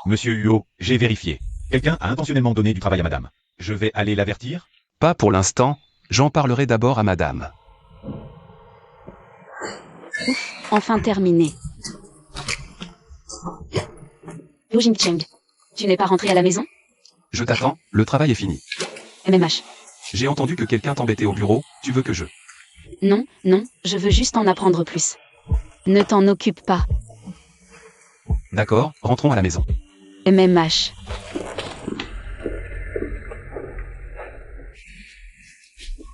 [SPEAKER 3] Monsieur Huo, j'ai vérifié. Quelqu'un a intentionnellement donné du travail à madame. Je vais aller l'avertir?
[SPEAKER 2] Pas pour l'instant, j'en parlerai d'abord à madame.
[SPEAKER 1] Enfin terminé. Liu Jingcheng, tu n'es pas rentré à la maison?
[SPEAKER 2] Je t'attends, le travail est fini.
[SPEAKER 1] MMH.
[SPEAKER 2] J'ai entendu que quelqu'un t'embêtait au bureau, tu veux que je...
[SPEAKER 1] Non, non, je veux juste en apprendre plus. Ne t'en occupe pas.
[SPEAKER 2] D'accord, rentrons à la maison.
[SPEAKER 1] MMH.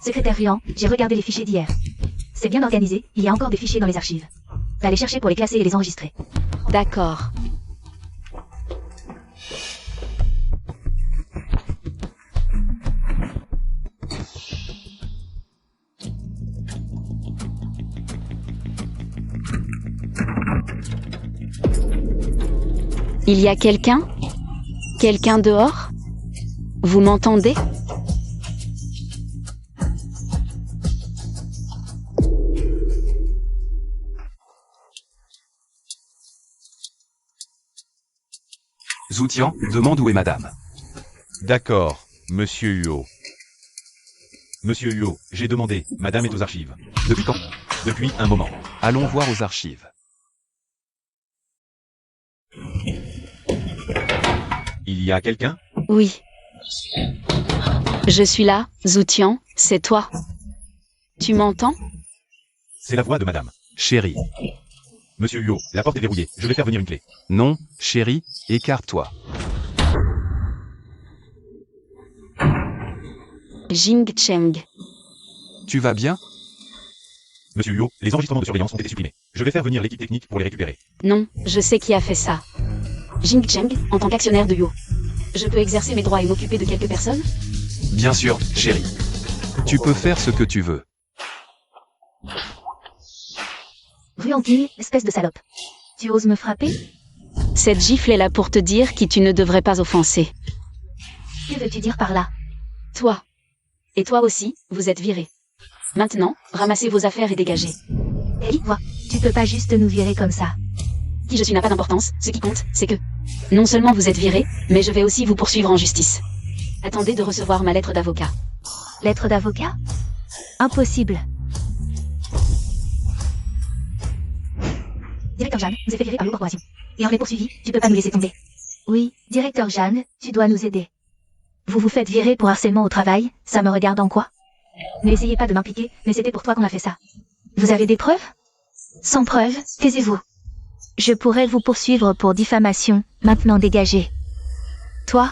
[SPEAKER 4] Secrétaire Ruan, j'ai regardé les fichiers d'hier. C'est bien organisé, il y a encore des fichiers dans les archives. Va les chercher pour les classer et les enregistrer.
[SPEAKER 1] D'accord. Il y a quelqu'un? Quelqu'un dehors? Vous m'entendez?
[SPEAKER 2] Zoutian, demande où est madame.
[SPEAKER 3] D'accord, monsieur Huot. Monsieur Huot, j'ai demandé, madame est aux archives.
[SPEAKER 2] Depuis quand?
[SPEAKER 3] Depuis un moment.
[SPEAKER 2] Allons voir aux archives.
[SPEAKER 3] Il y a quelqu'un?
[SPEAKER 1] Oui. Je suis là, Zoutian, c'est toi. Tu m'entends?
[SPEAKER 3] C'est la voix de madame.
[SPEAKER 2] Chérie.
[SPEAKER 3] Monsieur Huot, la porte est verrouillée, je vais faire venir une clé.
[SPEAKER 2] Non, chérie, écarte-toi.
[SPEAKER 1] Jing Cheng.
[SPEAKER 2] Tu vas bien?
[SPEAKER 3] Monsieur Huot, les enregistrements de surveillance ont été supprimés. Je vais faire venir l'équipe technique pour les récupérer.
[SPEAKER 1] Non, je sais qui a fait ça. Jing Cheng, en tant qu'actionnaire de Yo. Je peux exercer mes droits et m'occuper de quelques personnes?
[SPEAKER 2] Bien sûr, chérie. Tu peux faire ce que tu veux.
[SPEAKER 4] Ruan King, espèce de salope. Tu oses me frapper?
[SPEAKER 1] Cette gifle est là pour te dire qui tu ne devrais pas offenser.
[SPEAKER 4] Que veux-tu dire par là?
[SPEAKER 1] Toi. Et toi aussi, vous êtes virés. Maintenant, ramassez vos affaires et dégagez.
[SPEAKER 4] Ellie, vois, tu peux pas juste nous virer comme ça.
[SPEAKER 1] Qui je suis n'a pas d'importance, ce qui compte, c'est que... Non seulement vous êtes virés, mais je vais aussi vous poursuivre en justice. Attendez de recevoir ma lettre d'avocat.
[SPEAKER 4] Lettre d'avocat? Impossible. Directeur Jeanne nous a fait virer par le corporation. Et on est poursuivi, tu peux pas nous laisser tomber. Oui, directeur Jeanne, tu dois nous aider. Vous vous faites virer pour harcèlement au travail, ça me regarde en quoi? N'essayez pas de m'impliquer, mais c'était pour toi qu'on a fait ça. Vous avez des preuves? Sans preuves, taisez-vous. Je pourrais vous poursuivre pour diffamation, maintenant dégagez. Toi?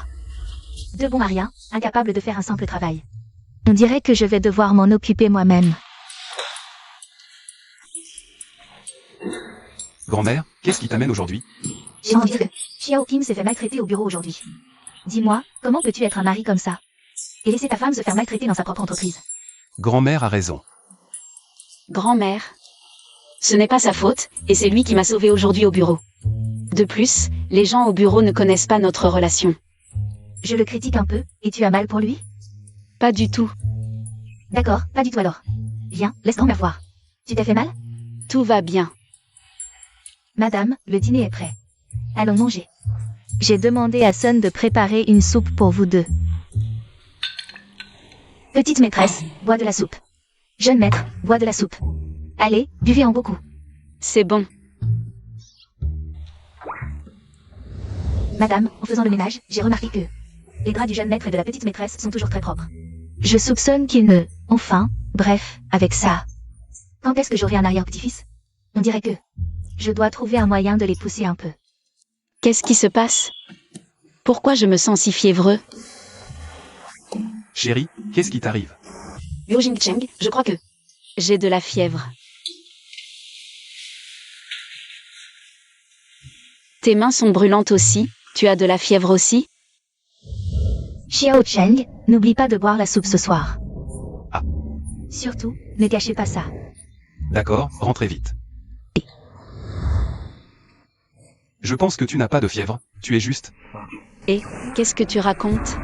[SPEAKER 4] De bon à rien, incapable de faire un simple travail. On dirait que je vais devoir m'en occuper moi-même.
[SPEAKER 2] Grand-mère, qu'est-ce qui t'amène aujourd'hui?
[SPEAKER 4] J'ai envie de dire que Xiao Kim s'est fait maltraiter au bureau aujourd'hui. Dis-moi, comment peux-tu être un mari comme ça? Et laisser ta femme se faire maltraiter dans sa propre entreprise?
[SPEAKER 2] Grand-mère a raison.
[SPEAKER 1] Grand-mère. Ce n'est pas sa faute, et c'est lui qui m'a sauvée aujourd'hui au bureau. De plus, les gens au bureau ne connaissent pas notre relation.
[SPEAKER 4] Je le critique un peu, et tu as mal pour lui?
[SPEAKER 1] Pas du tout.
[SPEAKER 4] D'accord, pas du tout alors. Viens, laisse grand-mère voir. Tu t'es fait mal?
[SPEAKER 1] Tout va bien.
[SPEAKER 4] Madame, le dîner est prêt. Allons manger. J'ai demandé à Sun de préparer une soupe pour vous deux. Petite maîtresse, bois de la soupe. Jeune maître, bois de la soupe. Allez, buvez en beaucoup.
[SPEAKER 1] C'est bon.
[SPEAKER 4] Madame, en faisant le ménage, j'ai remarqué que les draps du jeune maître et de la petite maîtresse sont toujours très propres. Je soupçonne qu'il ne... Enfin, bref, avec ça. Quand est-ce que j'aurai un arrière-petit-fils? On dirait que... Je dois trouver un moyen de les pousser un peu.
[SPEAKER 1] Qu'est-ce qui se passe? Pourquoi je me sens si fiévreux?
[SPEAKER 2] Chérie, qu'est-ce qui t'arrive?
[SPEAKER 1] Liu Jingcheng, je crois que... J'ai de la fièvre. Tes mains sont brûlantes aussi, tu as de la fièvre aussi?
[SPEAKER 4] Xiao Cheng, n'oublie pas de boire la soupe ce soir.
[SPEAKER 2] Ah.
[SPEAKER 4] Surtout, ne gâchez pas ça.
[SPEAKER 2] D'accord, rentrez vite. Je pense que tu n'as pas de fièvre, tu es juste...
[SPEAKER 1] Et, qu'est-ce que tu racontes?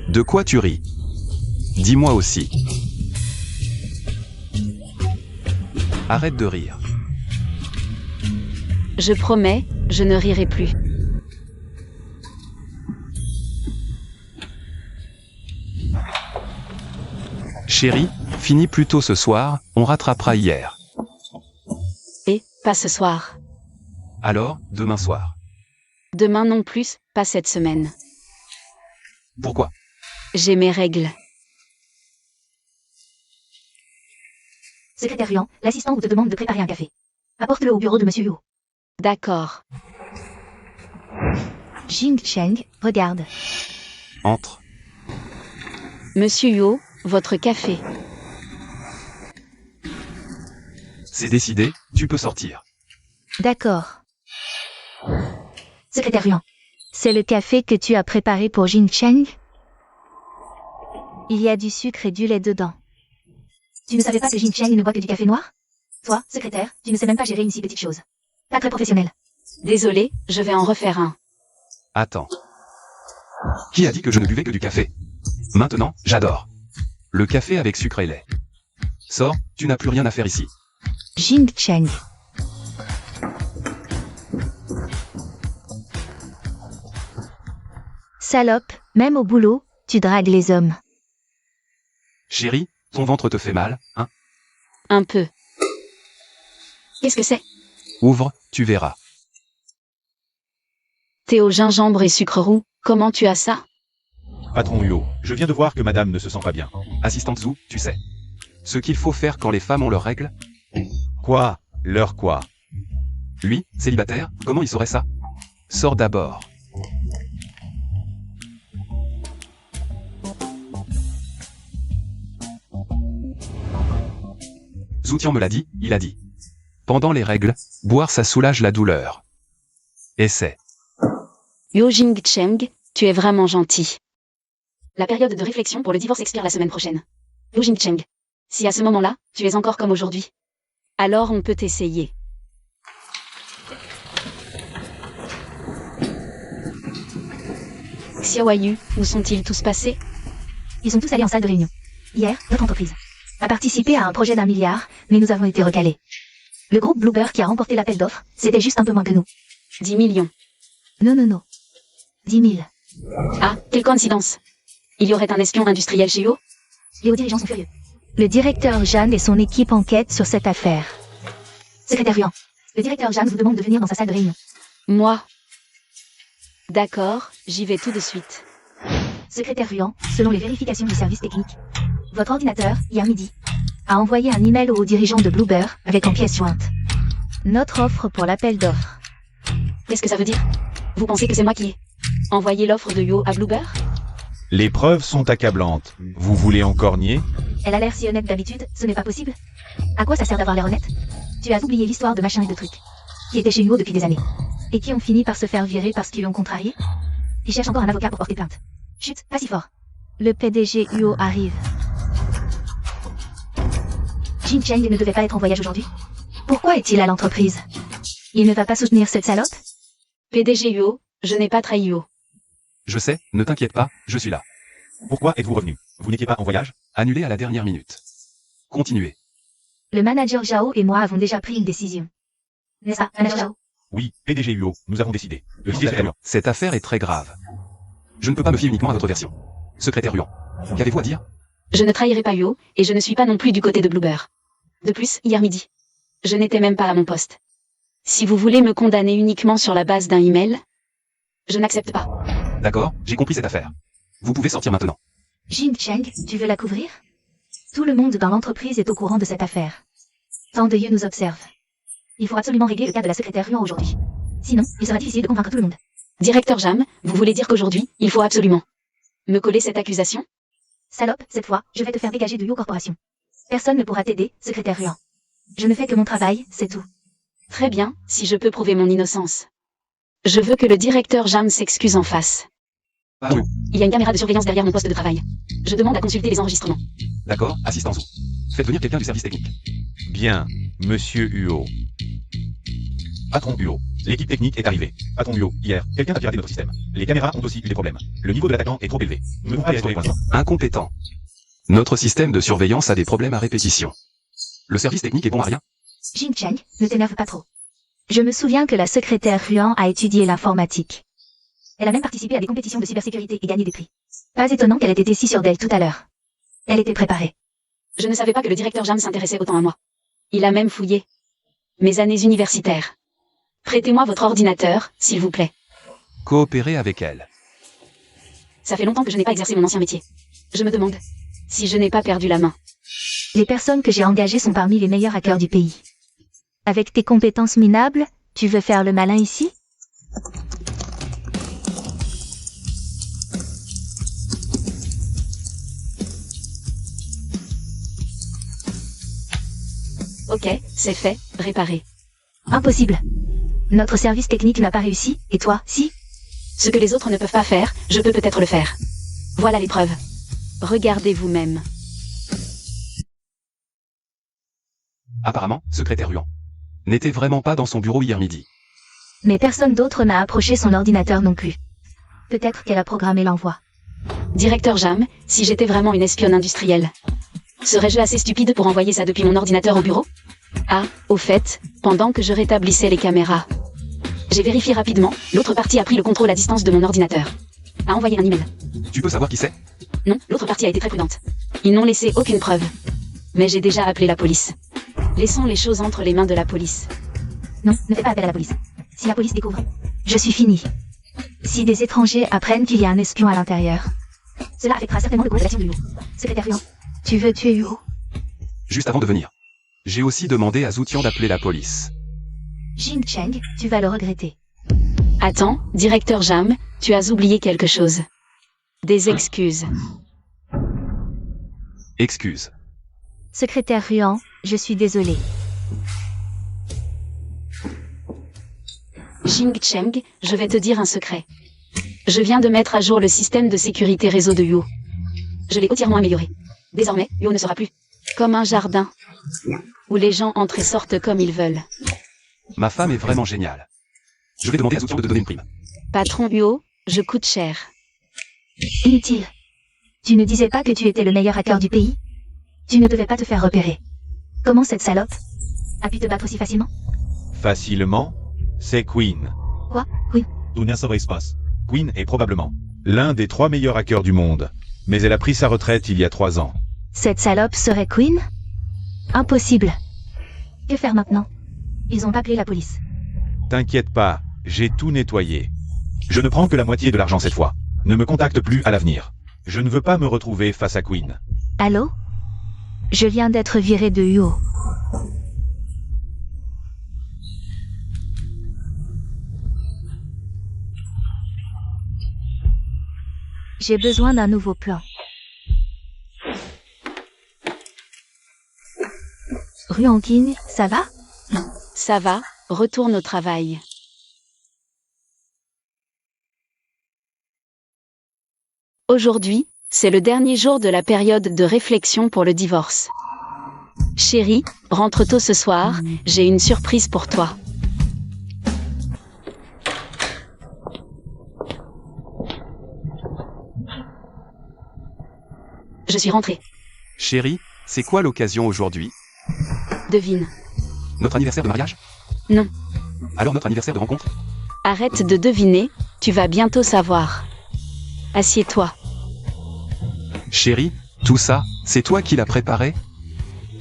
[SPEAKER 2] De quoi tu ris? Dis-moi aussi. Arrête de rire.
[SPEAKER 1] Je promets, je ne rirai plus.
[SPEAKER 2] Chérie, finis plus tôt ce soir, on rattrapera hier.
[SPEAKER 1] Et, pas ce soir.
[SPEAKER 2] Alors, demain soir.
[SPEAKER 1] Demain non plus, pas cette semaine.
[SPEAKER 2] Pourquoi?
[SPEAKER 1] J'ai mes règles.
[SPEAKER 4] Secrétaire Ruan, l'assistant vous te demande de préparer un café. Apporte-le au bureau de Monsieur Yu.
[SPEAKER 1] D'accord.
[SPEAKER 4] Jing Cheng, regarde.
[SPEAKER 2] Entre.
[SPEAKER 1] Monsieur Yo, votre café.
[SPEAKER 2] C'est décidé, tu peux sortir.
[SPEAKER 4] D'accord. Secrétaire Ruan, c'est le café que tu as préparé pour Jing Cheng? Il y a du sucre et du lait dedans. Tu ne savais pas que Jing Cheng ne boit que du café noir? Toi, secrétaire, tu ne sais même pas gérer une si petite chose. Pas très professionnel.
[SPEAKER 1] Désolé, je vais en refaire un.
[SPEAKER 2] Attends. Qui a dit que je ne buvais que du café? Maintenant, j'adore. Le café avec sucre et lait. Sors, tu n'as plus rien à faire ici.
[SPEAKER 4] Jing Cheng. Salope, même au boulot, tu dragues les hommes.
[SPEAKER 2] Chérie, ton ventre te fait mal, hein?
[SPEAKER 1] Un peu. Qu'est-ce que c'est?
[SPEAKER 2] Ouvre, tu verras.
[SPEAKER 1] Thé au gingembre et sucre roux, comment tu as ça?
[SPEAKER 3] Patron Huo, je viens de voir que madame ne se sent pas bien.
[SPEAKER 2] Assistante Zhu, tu sais. Ce qu'il faut faire quand les femmes ont leurs règles?
[SPEAKER 3] Quoi? Leur quoi?
[SPEAKER 2] Lui, célibataire, comment il saurait ça? Sors d'abord. Zoutian me l'a dit, il a dit. Pendant les règles, boire ça soulage la douleur. Essaie.
[SPEAKER 1] Yo Jing Cheng, tu es vraiment gentil. La période de réflexion pour le divorce expire la semaine prochaine. Yo Jing Cheng. Si à ce moment-là, tu es encore comme aujourd'hui, alors on peut essayer. Xiaoyu, où sont-ils tous passés?
[SPEAKER 4] Ils sont tous allés en salle de réunion. Hier, notre entreprise a participé à un projet d'1 milliard, mais nous avons été recalés. Le groupe Bluebird qui a remporté l'appel d'offres, c'était juste un peu moins que nous.
[SPEAKER 1] 10 millions.
[SPEAKER 4] Non. 10 000.
[SPEAKER 1] Ah, quelle coïncidence. Il y aurait un espion industriel chez Yo?
[SPEAKER 4] Les hauts dirigeants sont furieux. Le directeur Jeanne et son équipe enquêtent sur cette affaire. Secrétaire Ruan, le directeur Jeanne vous demande de venir dans sa salle de réunion.
[SPEAKER 1] Moi? D'accord, j'y vais tout de suite.
[SPEAKER 4] Secrétaire Ruan, selon les vérifications du service technique, votre ordinateur, hier midi, a envoyé un email aux dirigeants de Bluebird avec en pièce jointe notre offre pour l'appel d'offres.
[SPEAKER 1] Qu'est-ce que ça veut dire? Vous pensez que c'est moi qui ai envoyé l'offre de Yo à Bluebird?
[SPEAKER 3] Les preuves sont accablantes. Vous voulez encore nier?
[SPEAKER 4] Elle a l'air si honnête d'habitude, ce n'est pas possible. À quoi ça sert d'avoir l'air honnête? Tu as oublié l'histoire de machin et de trucs, qui étaient chez Yo depuis des années, et qui ont fini par se faire virer parce qu'ils l'ont contrarié. Ils cherchent encore un avocat pour porter plainte. Chut, pas si fort. Le PDG Huo arrive. Jing Cheng ne devait pas être en voyage aujourd'hui. Pourquoi est-il à l'entreprise? Il ne va pas soutenir cette salope?
[SPEAKER 1] PDG Yo, je n'ai pas trahi Yo.
[SPEAKER 2] Je sais, ne t'inquiète pas, je suis là.
[SPEAKER 3] Pourquoi êtes-vous revenu? Vous n'étiez pas en voyage?
[SPEAKER 2] Annulé à la dernière minute. Continuez.
[SPEAKER 4] Le manager Zhao et moi avons déjà pris une décision. N'est-ce pas, manager Zhao?
[SPEAKER 3] Oui, PDG Huo, nous avons décidé. Le fichier supérieur.
[SPEAKER 2] Cette affaire est très grave. Je ne peux pas me fier uniquement à votre version. Secrétaire Ruan, qu'avez-vous à dire?
[SPEAKER 1] Je ne trahirai pas Yo, et je ne suis pas non plus du côté de Bluebird. De plus, hier midi, je n'étais même pas à mon poste. Si vous voulez me condamner uniquement sur la base d'un email, je n'accepte pas.
[SPEAKER 2] D'accord, j'ai compris cette affaire. Vous pouvez sortir maintenant.
[SPEAKER 4] Jing Cheng, tu veux la couvrir? Tout le monde dans l'entreprise est au courant de cette affaire. Tant de yeux nous observent. Il faut absolument régler le cas de la secrétaire Ruan aujourd'hui. Sinon, il sera difficile de convaincre tout le monde.
[SPEAKER 1] Directeur Jam, vous voulez dire qu'aujourd'hui, il faut absolument me coller cette accusation?
[SPEAKER 4] Salope, cette fois, je vais te faire dégager de Yo Corporation. Personne ne pourra t'aider, secrétaire Ruan. Je ne fais que mon travail, c'est tout.
[SPEAKER 1] Très bien, si je peux prouver mon innocence. Je veux que le directeur Jam s'excuse en face.
[SPEAKER 2] Ah oui.
[SPEAKER 1] Il y a une caméra de surveillance derrière mon poste de travail. Je demande à consulter les enregistrements.
[SPEAKER 2] D'accord, assistant Zhu. Faites venir quelqu'un du service technique.
[SPEAKER 3] Bien, monsieur Huo. Patron Huo, l'équipe technique est arrivée. Patron Huo, hier, quelqu'un a piraté notre système. Les caméras ont aussi eu des problèmes. Le niveau de l'attaquant est trop élevé. Nous ne pouvons pas restaurer pour l'instant.
[SPEAKER 2] Incompétent. Notre système de surveillance a des problèmes à répétition. Le service technique est bon à rien.
[SPEAKER 4] Jing Cheng, ne t'énerve pas trop. Je me souviens que la secrétaire Ruan a étudié l'informatique. Elle a même participé à des compétitions de cybersécurité et gagné des prix. Pas étonnant qu'elle ait été si sûre d'elle tout à l'heure. Elle était préparée.
[SPEAKER 1] Je ne savais pas que le directeur Jam s'intéressait autant à moi. Il a même fouillé mes années universitaires. Prêtez-moi votre ordinateur, s'il vous plaît.
[SPEAKER 2] Coopérez avec elle.
[SPEAKER 1] Ça fait longtemps que je n'ai pas exercé mon ancien métier. Je me demande si je n'ai pas perdu la main.
[SPEAKER 4] Les personnes que j'ai engagées sont parmi les meilleurs hackers du pays. Avec tes compétences minables, tu veux faire le malin ici?
[SPEAKER 1] Ok, c'est fait, réparé.
[SPEAKER 4] Impossible. Notre service technique n'a pas réussi, et toi, si?
[SPEAKER 1] Ce que les autres ne peuvent pas faire, je peux peut-être le faire. Voilà les preuves. Regardez vous-même.
[SPEAKER 2] Apparemment, secrétaire Ruan n'était vraiment pas dans son bureau hier midi.
[SPEAKER 4] Mais personne d'autre n'a approché son ordinateur non plus. Peut-être qu'elle a programmé l'envoi.
[SPEAKER 1] Directeur Jam, si j'étais vraiment une espionne industrielle, serais-je assez stupide pour envoyer ça depuis mon ordinateur au bureau? Ah, au fait, pendant que je rétablissais les caméras, j'ai vérifié rapidement, l'autre partie a pris le contrôle à distance de mon ordinateur. A envoyé un email.
[SPEAKER 2] Tu peux savoir qui c'est?
[SPEAKER 1] Non, l'autre partie a été très prudente. Ils n'ont laissé aucune preuve. Mais j'ai déjà appelé la police. Laissons les choses entre les mains de la police.
[SPEAKER 4] Non, ne fais pas appel à la police. Si la police découvre, je suis fini. Si des étrangers apprennent qu'il y a un espion à l'intérieur, cela affectera certainement le cours de l'action de Hugo. Secrétaire Ruan, tu veux tuer Hugo?
[SPEAKER 2] Juste avant de venir. J'ai aussi demandé à Zoutian d'appeler la police.
[SPEAKER 4] Jing Cheng, tu vas le regretter.
[SPEAKER 1] Attends, directeur Jam, tu as oublié quelque chose. Des excuses.
[SPEAKER 2] Excuse.
[SPEAKER 4] Secrétaire Ruan, je suis désolé.
[SPEAKER 1] Jing Cheng, je vais te dire un secret. Je viens de mettre à jour le système de sécurité réseau de Yo. Je l'ai entièrement amélioré. Désormais, Yo ne sera plus comme un jardin où les gens entrent et sortent comme ils veulent.
[SPEAKER 2] Ma femme est vraiment géniale. Je vais demander à Zoutian de te donner une prime.
[SPEAKER 1] Patron Yo, je coûte cher.
[SPEAKER 4] Inutile. Tu ne disais pas que tu étais le meilleur hacker du pays? Tu ne devais pas te faire repérer. Comment cette salope a pu te battre aussi facilement?
[SPEAKER 3] Facilement, c'est Queen.
[SPEAKER 4] Quoi? Oui.
[SPEAKER 3] Queen est probablement l'un des 3 meilleurs hackers du monde. Mais elle a pris sa retraite il y a 3 ans.
[SPEAKER 4] Cette salope serait Queen? Impossible. Que faire maintenant? Ils ont appelé la police.
[SPEAKER 3] T'inquiète pas, j'ai tout nettoyé. Je ne prends que la moitié de l'argent cette fois. Ne me contacte plus à l'avenir. Je ne veux pas me retrouver face à Queen.
[SPEAKER 4] Allô? Je viens d'être viré de Yo. J'ai besoin d'un nouveau plan. Ruan King, ça va?
[SPEAKER 1] Ça va, retourne au travail. Aujourd'hui, c'est le dernier jour de la période de réflexion pour le divorce. Chérie, rentre tôt ce soir, j'ai une surprise pour toi. Je suis rentrée.
[SPEAKER 2] Chérie, c'est quoi l'occasion aujourd'hui?
[SPEAKER 1] Devine.
[SPEAKER 2] Notre anniversaire de mariage?
[SPEAKER 1] Non.
[SPEAKER 2] Alors notre anniversaire de rencontre?
[SPEAKER 1] Arrête de deviner, tu vas bientôt savoir. Assieds-toi.
[SPEAKER 2] Chérie, tout ça, c'est toi qui l'as préparé?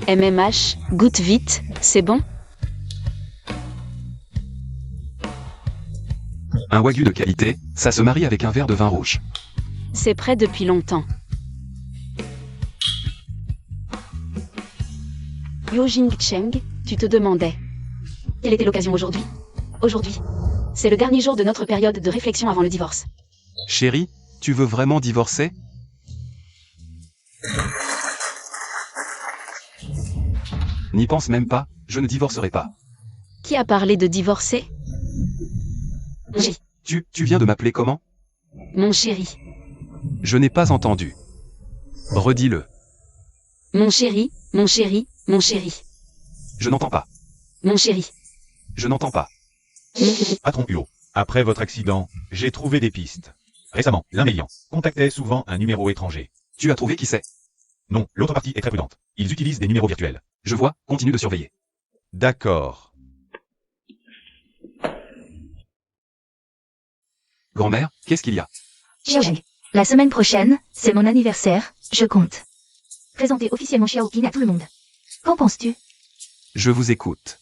[SPEAKER 1] MMH, goûte vite, c'est bon?
[SPEAKER 2] Un wagyu de qualité, ça se marie avec un verre de vin rouge.
[SPEAKER 1] C'est prêt depuis longtemps. Yo Jing Cheng, tu te demandais. Quelle était l'occasion aujourd'hui? Aujourd'hui. C'est le dernier jour de notre période de réflexion avant le divorce.
[SPEAKER 2] Chérie, tu veux vraiment divorcer? N'y pense même pas, je ne divorcerai pas.
[SPEAKER 1] Qui a parlé de divorcer? J.
[SPEAKER 2] Tu viens de m'appeler comment?
[SPEAKER 1] Mon chéri.
[SPEAKER 2] Je n'ai pas entendu. Redis-le.
[SPEAKER 1] Mon chéri, mon chéri, mon chéri.
[SPEAKER 2] Je n'entends pas.
[SPEAKER 1] Mon chéri.
[SPEAKER 2] Je n'entends pas.
[SPEAKER 3] Patron Hugo, après votre accident, j'ai trouvé des pistes. Récemment, l'un des clients contactait souvent un numéro étranger.
[SPEAKER 2] Tu as trouvé qui c'est?
[SPEAKER 3] Non, l'autre partie est très prudente. Ils utilisent des numéros virtuels.
[SPEAKER 2] Je vois, continue de surveiller.
[SPEAKER 3] D'accord.
[SPEAKER 2] Grand-mère, qu'est-ce qu'il y a?
[SPEAKER 4] Xiaoheng. La semaine prochaine, c'est mon anniversaire, je compte. Présenter officiellement Xiaoqing à tout le monde. Qu'en penses-tu?
[SPEAKER 2] Je vous écoute.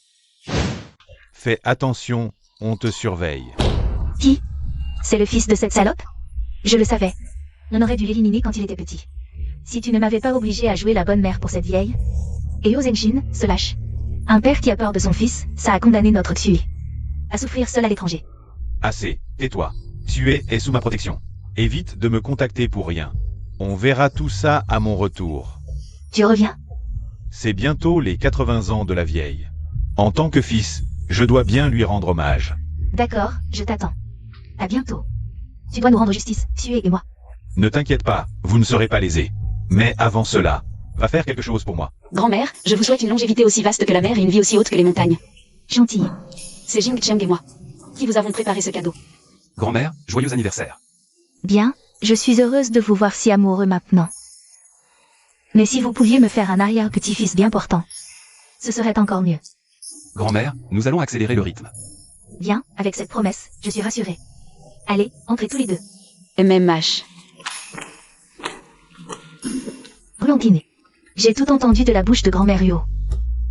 [SPEAKER 3] Fais attention, on te surveille.
[SPEAKER 4] Qui? C'est le fils de cette salope? Je le savais. On aurait dû l'éliminer quand il était petit. Si tu ne m'avais pas obligé à jouer la bonne mère pour cette vieille. Et Yo Zenshin se lâche. Un père qui a peur de son fils, ça a condamné notre Xue à souffrir seul à l'étranger.
[SPEAKER 3] Assez, tais-toi. Xue est sous ma protection. Évite de me contacter pour rien. On verra tout ça à mon retour.
[SPEAKER 4] Tu reviens.
[SPEAKER 3] C'est bientôt les 80 ans de la vieille. En tant que fils, je dois bien lui rendre hommage.
[SPEAKER 4] D'accord, je t'attends. À bientôt. Tu dois nous rendre justice, Xue et moi.
[SPEAKER 3] Ne t'inquiète pas, vous ne serez pas lésés. Mais avant cela, va faire quelque chose pour moi.
[SPEAKER 1] Grand-mère, je vous souhaite une longévité aussi vaste que la mer et une vie aussi haute que les montagnes.
[SPEAKER 4] Gentille.
[SPEAKER 1] C'est Jing Cheng et moi qui vous avons préparé ce cadeau.
[SPEAKER 2] Grand-mère, joyeux anniversaire.
[SPEAKER 4] Bien, je suis heureuse de vous voir si amoureux maintenant. Mais si vous pouviez me faire un arrière-petit-fils bien portant, ce serait encore mieux.
[SPEAKER 2] Grand-mère, nous allons accélérer le rythme.
[SPEAKER 4] Bien, avec cette promesse, je suis rassurée. Allez, entrez tous les deux.
[SPEAKER 1] MMH.
[SPEAKER 4] Brulantine. J'ai tout entendu de la bouche de grand-mère Yo.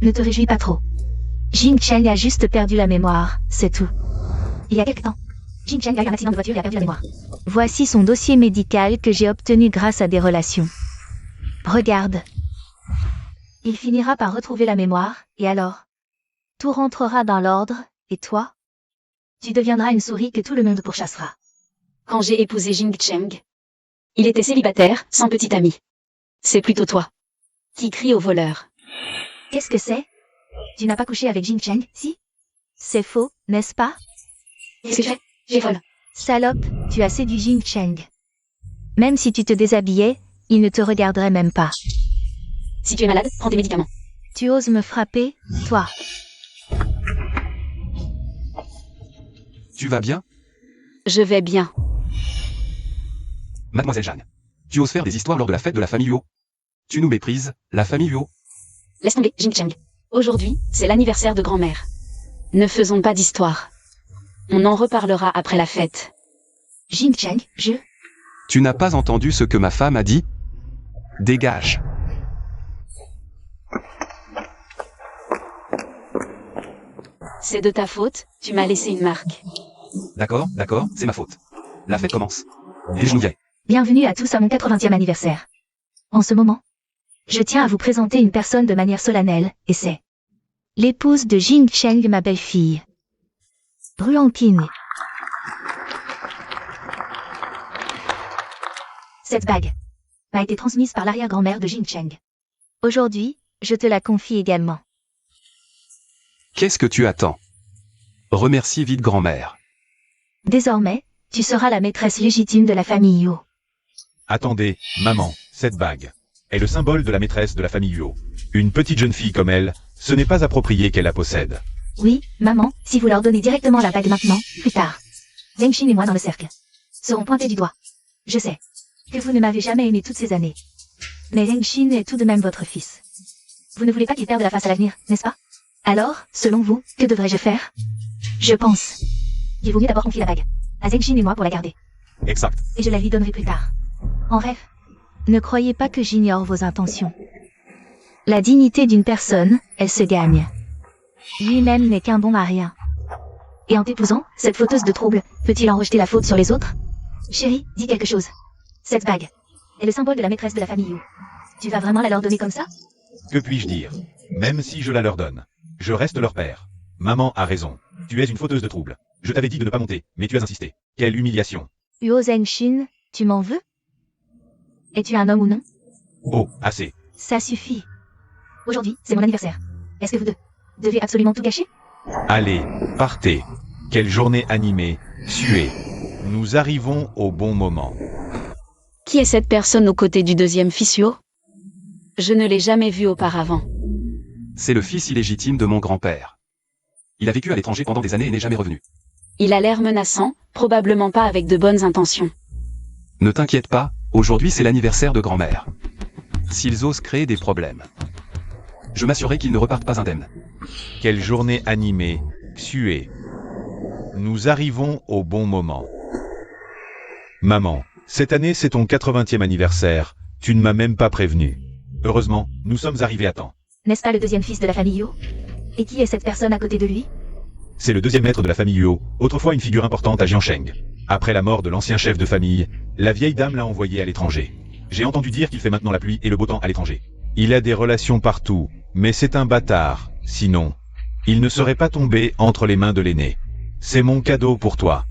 [SPEAKER 4] Ne te réjouis pas trop. Jing Cheng a juste perdu la mémoire, c'est tout. Il y a quelque temps, Jing Cheng a eu un accident de voiture et a perdu la mémoire. Voici son dossier médical que j'ai obtenu grâce à des relations. Regarde. Il finira par retrouver la mémoire, et alors? Tout rentrera dans l'ordre, et toi? Tu deviendras une souris que tout le monde pourchassera.
[SPEAKER 1] Quand j'ai épousé Jing Cheng, il était célibataire, sans petit ami. C'est plutôt toi qui crie au voleur.
[SPEAKER 4] Qu'est-ce que c'est? Tu n'as pas couché avec Jing Cheng, si? C'est faux, n'est-ce pas?
[SPEAKER 1] Qu'est-ce que tu fais? J'ai folle.
[SPEAKER 4] Salope, tu as séduit Jing Cheng. Même si tu te déshabillais, il ne te regarderait même pas.
[SPEAKER 1] Si tu es malade, prends tes médicaments.
[SPEAKER 4] Tu oses me frapper, toi?
[SPEAKER 2] Tu vas bien?
[SPEAKER 1] Je vais bien.
[SPEAKER 2] Mademoiselle Jeanne. Tu oses faire des histoires lors de la fête de la famille Huo. Tu nous méprises, la famille Huo.
[SPEAKER 1] Laisse tomber, Jing Cheng. Aujourd'hui, c'est l'anniversaire de grand-mère. Ne faisons pas d'histoire. On en reparlera après la fête.
[SPEAKER 4] Jing Cheng,
[SPEAKER 2] Tu n'as pas entendu ce que ma femme a dit? Dégage.
[SPEAKER 1] C'est de ta faute, tu m'as laissé une marque.
[SPEAKER 2] D'accord, c'est ma faute. La fête commence. Les genouillets.
[SPEAKER 4] Bienvenue à tous à mon 80e anniversaire. En ce moment, je tiens à vous présenter une personne de manière solennelle, et c'est l'épouse de Jing Cheng, ma belle-fille. Brulantine. Cette bague m'a été transmise par l'arrière-grand-mère de Jing Cheng. Aujourd'hui, je te la confie également.
[SPEAKER 2] Qu'est-ce que tu attends? Remercie vite grand-mère.
[SPEAKER 4] Désormais, tu seras la maîtresse légitime de la famille Yo.
[SPEAKER 3] Attendez, maman, cette bague est le symbole de la maîtresse de la famille Huo. Une petite jeune fille comme elle, ce n'est pas approprié qu'elle la possède.
[SPEAKER 4] Oui, maman, si vous leur donnez directement la bague maintenant, plus tard. Zenshin et moi dans le cercle seront pointés du doigt. Je sais que vous ne m'avez jamais aimé toutes ces années. Mais Zenshin est tout de même votre fils. Vous ne voulez pas qu'il perde la face à l'avenir, n'est-ce pas? Alors, selon vous, que devrais-je faire? Je pense qu'il vaut mieux d'abord confier la bague à Zenshin et moi pour la garder.
[SPEAKER 3] Exact.
[SPEAKER 4] Et je la lui donnerai plus tard. En rêve. Ne croyez pas que j'ignore vos intentions. La dignité d'une personne, elle se gagne. Lui-même n'est qu'un bon à rien. Et en t'épousant, cette fauteuse de trouble, peut-il en rejeter la faute sur les autres? Chérie, dis quelque chose. Cette bague est le symbole de la maîtresse de la famille Yu. Tu vas vraiment la leur donner comme ça?
[SPEAKER 3] Que puis-je dire? Même si je la leur donne, je reste leur père. Maman a raison. Tu es une fauteuse de trouble. Je t'avais dit de ne pas monter, mais tu as insisté. Quelle humiliation.
[SPEAKER 4] Huo Zenshin, tu m'en veux? Es-tu un homme ou non?
[SPEAKER 3] Oh, assez.
[SPEAKER 4] Ça suffit. Aujourd'hui, c'est mon anniversaire. Est-ce que vous deux devez absolument tout gâcher?
[SPEAKER 3] Allez, partez. Quelle journée animée, suée. Nous arrivons au bon moment.
[SPEAKER 1] Qui est cette personne aux côtés du deuxième fils Huo? Je ne l'ai jamais vu auparavant.
[SPEAKER 2] C'est le fils illégitime de mon grand-père. Il a vécu à l'étranger pendant des années et n'est jamais revenu.
[SPEAKER 1] Il a l'air menaçant, probablement pas avec de bonnes intentions.
[SPEAKER 2] Ne t'inquiète pas, aujourd'hui c'est l'anniversaire de grand-mère. S'ils osent créer des problèmes, je m'assurerai qu'ils ne repartent pas indemnes.
[SPEAKER 3] Quelle journée animée, suée. Nous arrivons au bon moment. Maman, cette année c'est ton 80e anniversaire, tu ne m'as même pas prévenu. Heureusement, nous sommes arrivés à temps.
[SPEAKER 4] N'est-ce pas le deuxième fils de la famille Yuo? Et qui est cette personne à côté de lui?
[SPEAKER 3] C'est le deuxième maître de la famille Yuo, autrefois une figure importante à Jiansheng. Après la mort de l'ancien chef de famille, la vieille dame l'a envoyé à l'étranger. J'ai entendu dire qu'il fait maintenant la pluie et le beau temps à l'étranger. Il a des relations partout, mais c'est un bâtard, sinon, il ne serait pas tombé entre les mains de l'aîné. C'est mon cadeau pour toi.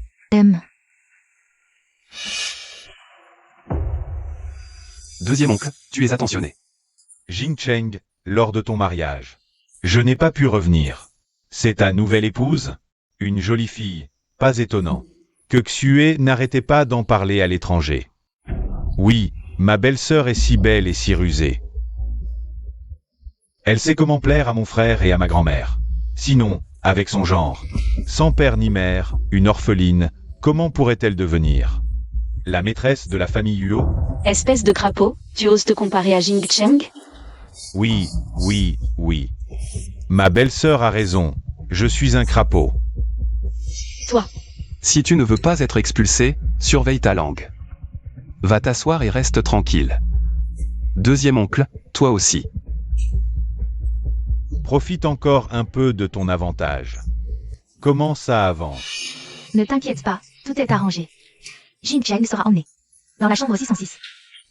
[SPEAKER 2] Deuxième oncle, tu es attentionné.
[SPEAKER 3] Jingcheng, lors de ton mariage. Je n'ai pas pu revenir. C'est ta nouvelle épouse? Une jolie fille, pas étonnant. Que Xue n'arrêtait pas d'en parler à l'étranger. Oui, ma belle-sœur est si belle et si rusée. Elle sait comment plaire à mon frère et à ma grand-mère. Sinon, avec son genre, sans père ni mère, une orpheline, comment pourrait-elle devenir la maîtresse de la famille Yuo?
[SPEAKER 1] Espèce de crapaud, tu oses te comparer à Jing Cheng?
[SPEAKER 3] Oui, oui, oui. Ma belle-sœur a raison, je suis un crapaud.
[SPEAKER 1] Toi.
[SPEAKER 2] Si tu ne veux pas être expulsé, surveille ta langue. Va t'asseoir et reste tranquille. Deuxième oncle, toi aussi.
[SPEAKER 3] Profite encore un peu de ton avantage. Comment ça avance?
[SPEAKER 4] Ne t'inquiète pas, tout est arrangé. Jingcheng sera emmené. Dans la chambre 606.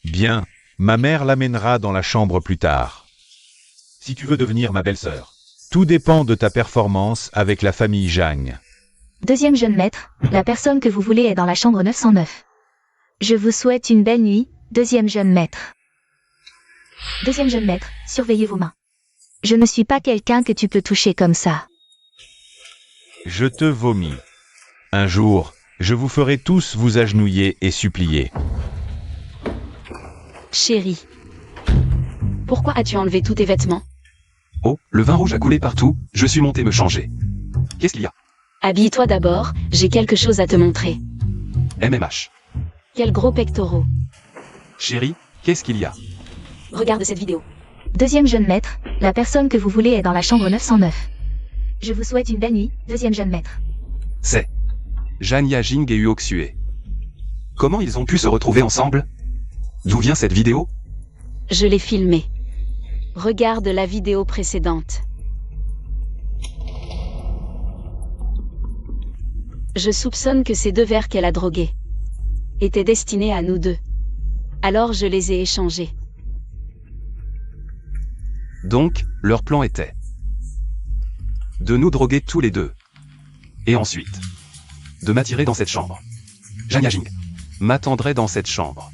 [SPEAKER 3] Bien, ma mère l'amènera dans la chambre plus tard. Si tu veux devenir ma belle-sœur, tout dépend de ta performance avec la famille Zhang.
[SPEAKER 4] Deuxième jeune maître, la personne que vous voulez est dans la chambre 909. Je vous souhaite une belle nuit, deuxième jeune maître. Deuxième jeune maître, surveillez vos mains. Je ne suis pas quelqu'un que tu peux toucher comme ça.
[SPEAKER 3] Je te vomis. Un jour, je vous ferai tous vous agenouiller et supplier.
[SPEAKER 1] Chérie. Pourquoi as-tu enlevé tous tes vêtements?
[SPEAKER 2] Oh, le vin rouge a coulé partout, je suis monté me changer. Qu'est-ce qu'il y a?
[SPEAKER 1] Habille-toi d'abord, j'ai quelque chose à te montrer.
[SPEAKER 2] MMH.
[SPEAKER 1] Quels gros pectoraux.
[SPEAKER 2] Chérie, qu'est-ce qu'il y a?
[SPEAKER 1] Regarde cette vidéo.
[SPEAKER 4] Deuxième jeune maître, la personne que vous voulez est dans la chambre 909. Je vous souhaite une belle nuit, deuxième jeune maître.
[SPEAKER 2] C'est Zhan Yajing et Huo Xue. Comment ils ont pu se retrouver ensemble? D'où vient cette vidéo?
[SPEAKER 1] Je l'ai filmée. Regarde la vidéo précédente. Je soupçonne que ces deux verres qu'elle a drogués étaient destinés à nous deux. Alors je les ai échangés.
[SPEAKER 2] Donc, leur plan était de nous droguer tous les deux. Et ensuite, de m'attirer dans cette chambre. Zhan Yajing m'attendrait dans cette chambre.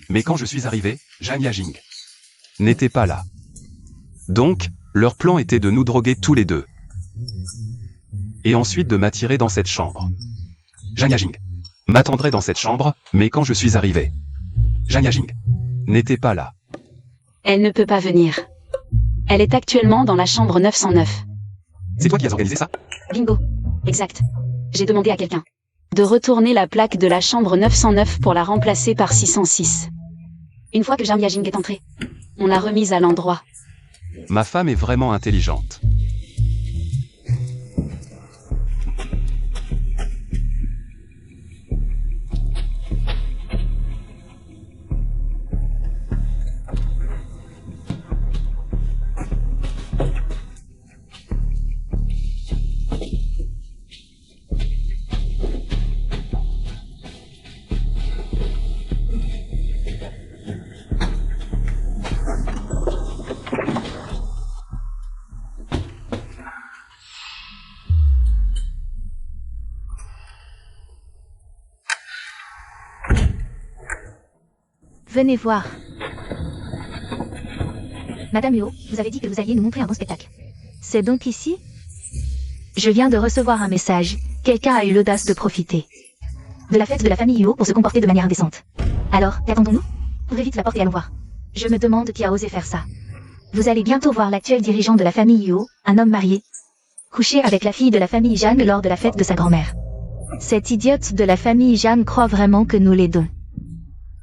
[SPEAKER 2] Mais quand je suis arrivé, Zhan Yajing n'était pas là. Donc, leur plan était de nous droguer tous les deux. Et ensuite de m'attirer dans cette chambre. Zhan Yajing m'attendrait dans cette chambre, mais quand je suis arrivé, Zhan Yajing n'était pas là.
[SPEAKER 1] Elle ne peut pas venir. Elle est actuellement dans la chambre 909.
[SPEAKER 2] C'est toi qui as organisé ça?
[SPEAKER 1] Bingo. Exact. J'ai demandé à quelqu'un de retourner la plaque de la chambre 909 pour la remplacer par 606. Une fois que Zhan Yajing est entré, on l'a remise à l'endroit.
[SPEAKER 2] Ma femme est vraiment intelligente.
[SPEAKER 4] Venez voir. Madame Yuo, vous avez dit que vous alliez nous montrer un bon spectacle. C'est donc ici? Je viens de recevoir un message. Quelqu'un a eu l'audace de profiter de la fête de la famille Yuo pour se comporter de manière indécente. Alors, qu'attendons-nous? Ouvrez vite la porte et allons voir. Je me demande qui a osé faire ça. Vous allez bientôt voir l'actuel dirigeant de la famille Yuo, un homme marié, coucher avec la fille de la famille Zhang lors de la fête de sa grand-mère. Cette idiote de la famille Zhang croit vraiment que nous l'aidons.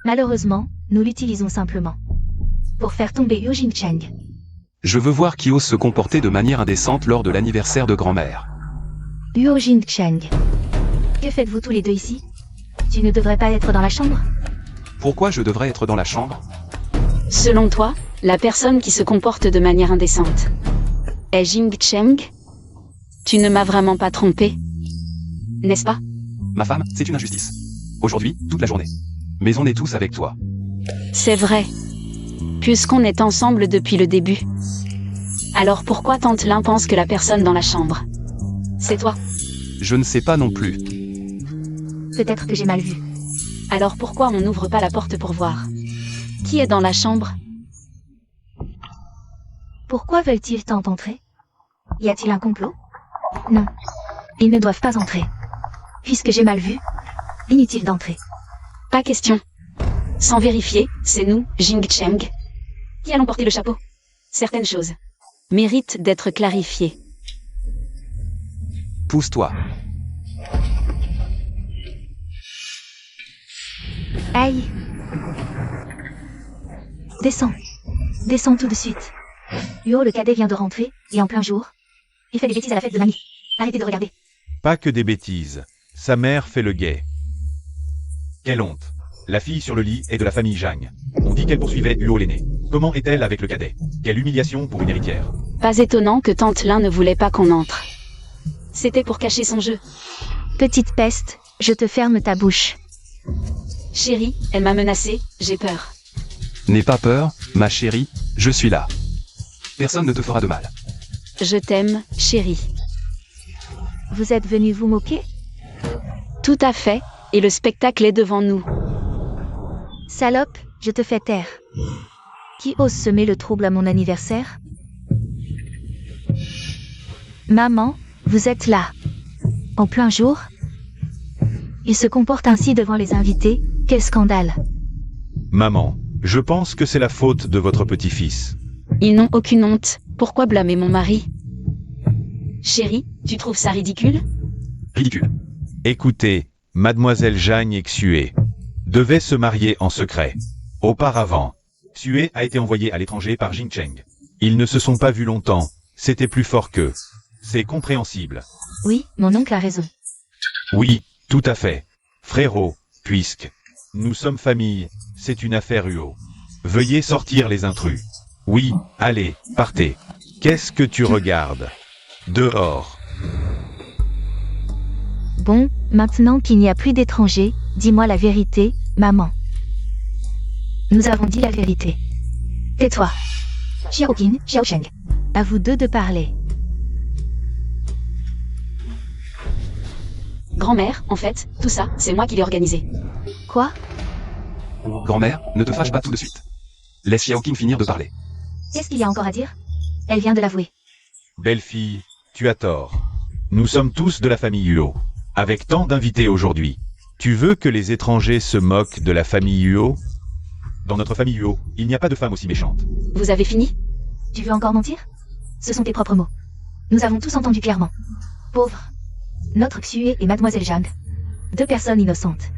[SPEAKER 4] Malheureusement, nous l'utilisons simplement pour faire tomber Yu Jingcheng.
[SPEAKER 2] Je veux voir qui ose se comporter de manière indécente lors de l'anniversaire de grand-mère.
[SPEAKER 4] Yu Jingcheng. Que faites-vous tous les deux ici? Tu ne devrais pas être dans la chambre?
[SPEAKER 2] Pourquoi je devrais être dans la chambre?
[SPEAKER 1] Selon toi, La personne qui se comporte de manière indécente est Jing Cheng? Tu ne m'as vraiment pas trompé, n'est-ce pas?
[SPEAKER 2] Ma femme, c'est une injustice. Aujourd'hui, toute la journée. Mais on est tous avec toi.
[SPEAKER 1] C'est vrai. Puisqu'on est ensemble depuis le début. Alors pourquoi Tante Lin pense que la personne dans la chambre, c'est toi?
[SPEAKER 2] Je ne sais pas non plus.
[SPEAKER 4] Peut-être que j'ai mal vu.
[SPEAKER 1] Alors pourquoi on n'ouvre pas la porte pour voir? Qui est dans la chambre?
[SPEAKER 4] Pourquoi veulent-ils tant entrer? Y a-t-il un complot? Non. Ils ne doivent pas entrer. Puisque j'ai mal vu, inutile d'entrer.
[SPEAKER 1] Pas question. Sans vérifier, c'est nous, Jing Cheng, qui allons porter le chapeau. Certaines choses méritent d'être clarifiées.
[SPEAKER 2] Pousse-toi.
[SPEAKER 4] Aïe. Descends. Descends tout de suite. Huo, le cadet vient de rentrer, et en plein jour. Il fait des bêtises à la fête de mamie. Arrêtez de regarder.
[SPEAKER 3] Pas que des bêtises. Sa mère fait le guet. Quelle honte. La fille sur le lit est de la famille Zhang. On dit qu'elle poursuivait Huo l'aîné. Comment est-elle avec le cadet? Quelle humiliation pour une héritière.
[SPEAKER 1] Pas étonnant que Tante Lin ne voulait pas qu'on entre. C'était pour cacher son jeu.
[SPEAKER 4] Petite peste, je te ferme ta bouche.
[SPEAKER 1] Chérie, elle m'a menacée, j'ai peur.
[SPEAKER 2] N'aie pas peur, ma chérie, je suis là. Personne ne te fera de mal.
[SPEAKER 1] Je t'aime, chérie.
[SPEAKER 4] Vous êtes venu vous moquer?
[SPEAKER 1] Tout à fait, et le spectacle est devant nous.
[SPEAKER 4] Salope, je te fais taire. Qui ose semer le trouble à mon anniversaire? Maman, vous êtes là. En plein jour? Il se comporte ainsi devant les invités, quel scandale.
[SPEAKER 3] Maman, je pense que c'est la faute de votre petit-fils.
[SPEAKER 1] Ils n'ont aucune honte, pourquoi blâmer mon mari? Chérie, tu trouves ça ridicule?
[SPEAKER 2] Ridicule.
[SPEAKER 3] Écoutez, mademoiselle Zhang et Xue devaient se marier en secret. Auparavant, Xue a été envoyé à l'étranger par Jing Cheng. Ils ne se sont pas vus longtemps, c'était plus fort qu'eux. C'est compréhensible.
[SPEAKER 4] Oui, mon oncle a raison.
[SPEAKER 3] Oui, tout à fait. Frérot, puisque nous sommes famille, c'est une affaire Huo. Veuillez sortir les intrus. Oui, allez, partez. Qu'est-ce que tu regardes? Dehors.
[SPEAKER 4] Bon, maintenant qu'il n'y a plus d'étrangers, dis-moi la vérité, maman. Nous avons dit la vérité. Tais-toi. Xiaoqin, Xiaosheng. À vous deux de parler.
[SPEAKER 1] Grand-mère, en fait, tout ça, c'est moi qui l'ai organisé.
[SPEAKER 4] Quoi?
[SPEAKER 2] Grand-mère, ne te fâche pas tout de suite. Laisse Xiaoqing finir de parler.
[SPEAKER 4] Qu'est-ce qu'il y a encore à dire? Elle vient de l'avouer.
[SPEAKER 3] Belle-fille, tu as tort. Nous sommes tous de la famille Huo. Avec tant d'invités aujourd'hui. Tu veux que les étrangers se moquent de la famille Huo? Dans notre famille Huo, il n'y a pas de femme aussi méchante.
[SPEAKER 1] Vous avez fini?
[SPEAKER 4] Tu veux encore mentir? Ce sont tes propres mots. Nous avons tous entendu clairement. Pauvre. Notre Xue et mademoiselle Zhang. Deux personnes innocentes.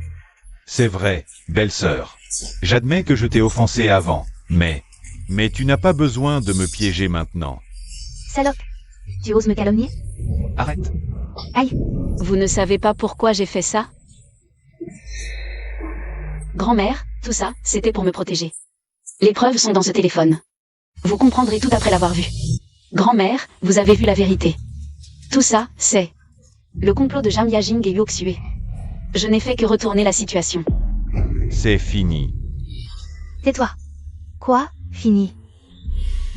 [SPEAKER 3] C'est vrai, belle-sœur. J'admets que je t'ai offensé avant, mais tu n'as pas besoin de me piéger maintenant.
[SPEAKER 4] Salope. Tu oses me calomnier?
[SPEAKER 2] Arrête.
[SPEAKER 4] Aïe.
[SPEAKER 1] Vous ne savez pas pourquoi j'ai fait ça? Grand-mère, tout ça, c'était pour me protéger. Les preuves sont dans ce téléphone. Vous comprendrez tout après l'avoir vu. Grand-mère, vous avez vu la vérité. Tout ça, c'est le complot de Zhang Yajing et Huo Xue. Je n'ai fait que retourner la situation.
[SPEAKER 3] C'est fini.
[SPEAKER 4] Tais-toi. Quoi? Fini.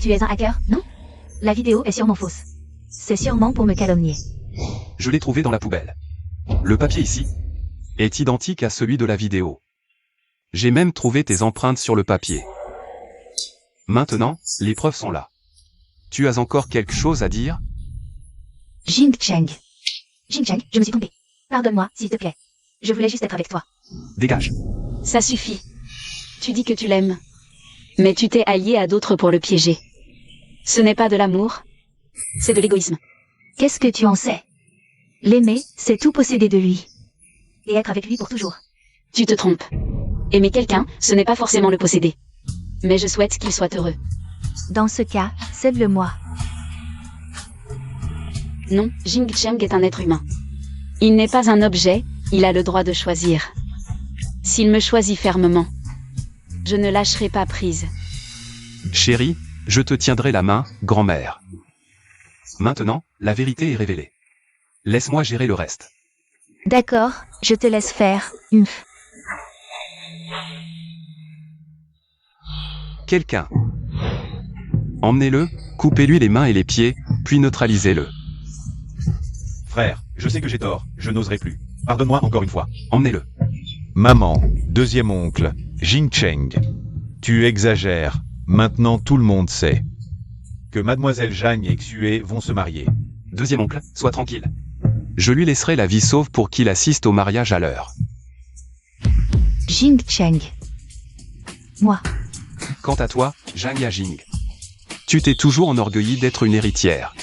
[SPEAKER 4] Tu es un hacker, non? La vidéo est sûrement fausse. C'est sûrement pour me calomnier.
[SPEAKER 2] Je l'ai trouvé dans la poubelle. Le papier ici est identique à celui de la vidéo. J'ai même trouvé tes empreintes sur le papier. Maintenant, les preuves sont là. Tu as encore quelque chose à dire?
[SPEAKER 4] Jing Cheng. Jing Cheng, je me suis trompée. Pardonne-moi, s'il te plaît. Je voulais juste être avec toi.
[SPEAKER 2] Dégage.
[SPEAKER 1] Ça suffit. Tu dis que tu l'aimes. Mais tu t'es allié à d'autres pour le piéger. Ce n'est pas de l'amour. C'est de l'égoïsme.
[SPEAKER 4] Qu'est-ce que tu en sais? L'aimer, c'est tout posséder de lui. Et être avec lui pour toujours.
[SPEAKER 1] Tu te trompes. Aimer quelqu'un, ce n'est pas forcément le posséder. Mais je souhaite qu'il soit heureux.
[SPEAKER 4] Dans ce cas, cède-le-moi.
[SPEAKER 1] Non, Jing Cheng est un être humain. Il n'est pas un objet, il a le droit de choisir. S'il me choisit fermement, je ne lâcherai pas prise.
[SPEAKER 2] Chérie, je te tiendrai la main, grand-mère. Maintenant, la vérité est révélée. Laisse-moi gérer le reste.
[SPEAKER 4] D'accord, je te laisse faire. Humph.
[SPEAKER 2] Quelqu'un. Emmenez-le, coupez-lui les mains et les pieds, puis neutralisez-le.
[SPEAKER 3] Frère, je sais que j'ai tort, je n'oserai plus. Pardonne-moi encore une fois.
[SPEAKER 2] Emmenez-le.
[SPEAKER 3] Maman, deuxième oncle, Jing Cheng. Tu exagères, maintenant tout le monde sait. Que Mademoiselle Zhang et Xue vont se marier.
[SPEAKER 2] Deuxième oncle, sois tranquille. Je lui laisserai la vie sauve pour qu'il assiste au mariage à l'heure.
[SPEAKER 4] Jing Cheng. Moi.
[SPEAKER 2] Quant à toi, Zhang Yajing. Tu t'es toujours enorgueilli d'être une héritière.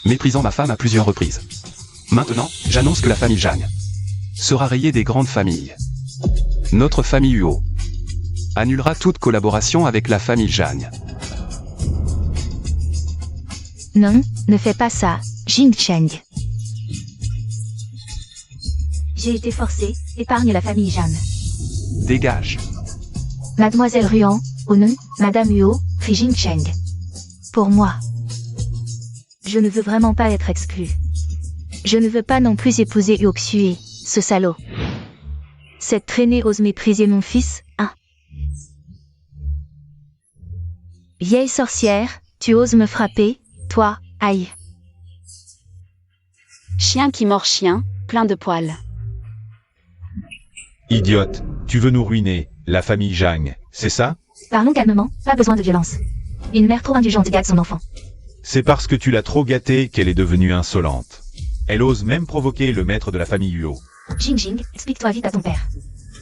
[SPEAKER 2] Méprisant ma femme à plusieurs reprises. Maintenant, j'annonce que la famille Zhang sera rayée des grandes familles. Notre famille Huo annulera toute collaboration avec la famille Zhang.
[SPEAKER 4] Non, ne fais pas ça, Jing Cheng. J'ai été forcée, épargne la famille Zhang.
[SPEAKER 2] Dégage.
[SPEAKER 4] Mademoiselle Ruan, ou non, Madame Huo, fit Jing Cheng. Pour moi. Je ne veux vraiment pas être exclue. Je ne veux pas non plus épouser Huo Xue, ce salaud. Cette traînée ose mépriser mon fils, hein. Vieille sorcière, tu oses me frapper, toi, aïe.
[SPEAKER 1] Chien qui mord chien, plein de poils.
[SPEAKER 3] Idiote, tu veux nous ruiner, la famille Zhang, c'est ça?
[SPEAKER 4] Parlons calmement, pas besoin de violence. Une mère trop indulgente gâte son enfant.
[SPEAKER 3] C'est parce que tu l'as trop gâtée qu'elle est devenue insolente. Elle ose même provoquer le maître de la famille Huo.
[SPEAKER 4] Jing Jing, explique-toi vite à ton père.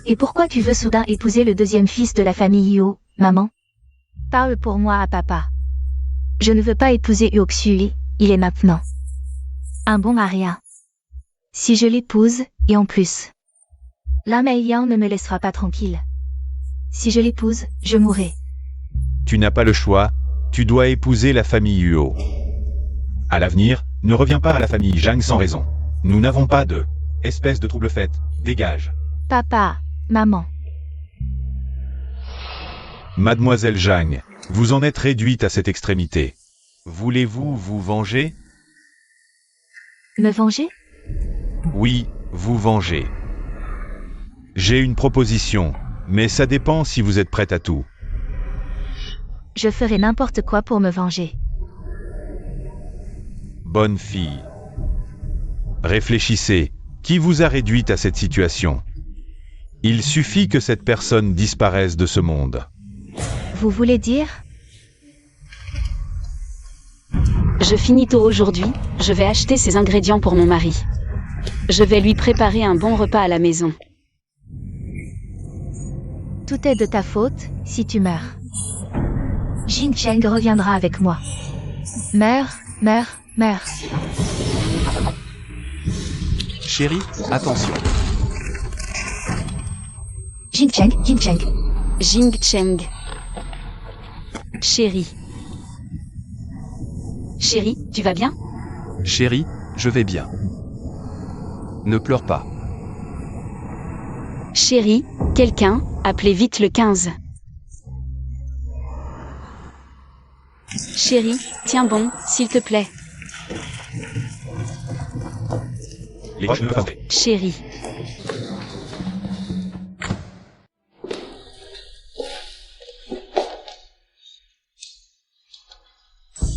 [SPEAKER 4] Et pourquoi tu veux soudain épouser le deuxième fils de la famille Huo, maman? Parle pour moi à papa. Je ne veux pas épouser Huo Xue, il est maintenant un bon à rien. Si je l'épouse, et en plus, la Mei Yang ne me laissera pas tranquille. Si je l'épouse, je mourrai.
[SPEAKER 3] Tu n'as pas le choix, tu dois épouser la famille Huo. À l'avenir, ne reviens pas à la famille Zhang sans raison. Nous n'avons pas de espèce de trouble faite, dégage.
[SPEAKER 4] Papa, maman.
[SPEAKER 3] Mademoiselle Zhang, vous en êtes réduite à cette extrémité. Voulez-vous vous venger?
[SPEAKER 4] Me venger?
[SPEAKER 3] Oui, vous venger. J'ai une proposition, mais ça dépend si vous êtes prête à tout.
[SPEAKER 4] Je ferai n'importe quoi pour me venger.
[SPEAKER 3] Bonne fille. Réfléchissez, qui vous a réduite à cette situation? Il suffit que cette personne disparaisse de ce monde.
[SPEAKER 4] Vous voulez dire?
[SPEAKER 1] Je finis tôt aujourd'hui, je vais acheter ces ingrédients pour mon mari. Je vais lui préparer un bon repas à la maison.
[SPEAKER 4] Tout est de ta faute, si tu meurs. Jing Cheng reviendra avec moi. Meurs, meurs, meurs.
[SPEAKER 2] Chérie, attention.
[SPEAKER 4] Jing Cheng, Jing Cheng.
[SPEAKER 1] Jing Cheng. Chérie. Chérie, tu vas bien?
[SPEAKER 2] Chérie, je vais bien. Ne pleure pas.
[SPEAKER 1] Chérie, quelqu'un, appelez vite le 15. Chérie, tiens bon, s'il te plaît.
[SPEAKER 3] Les roches ne le feraient.
[SPEAKER 1] Chérie.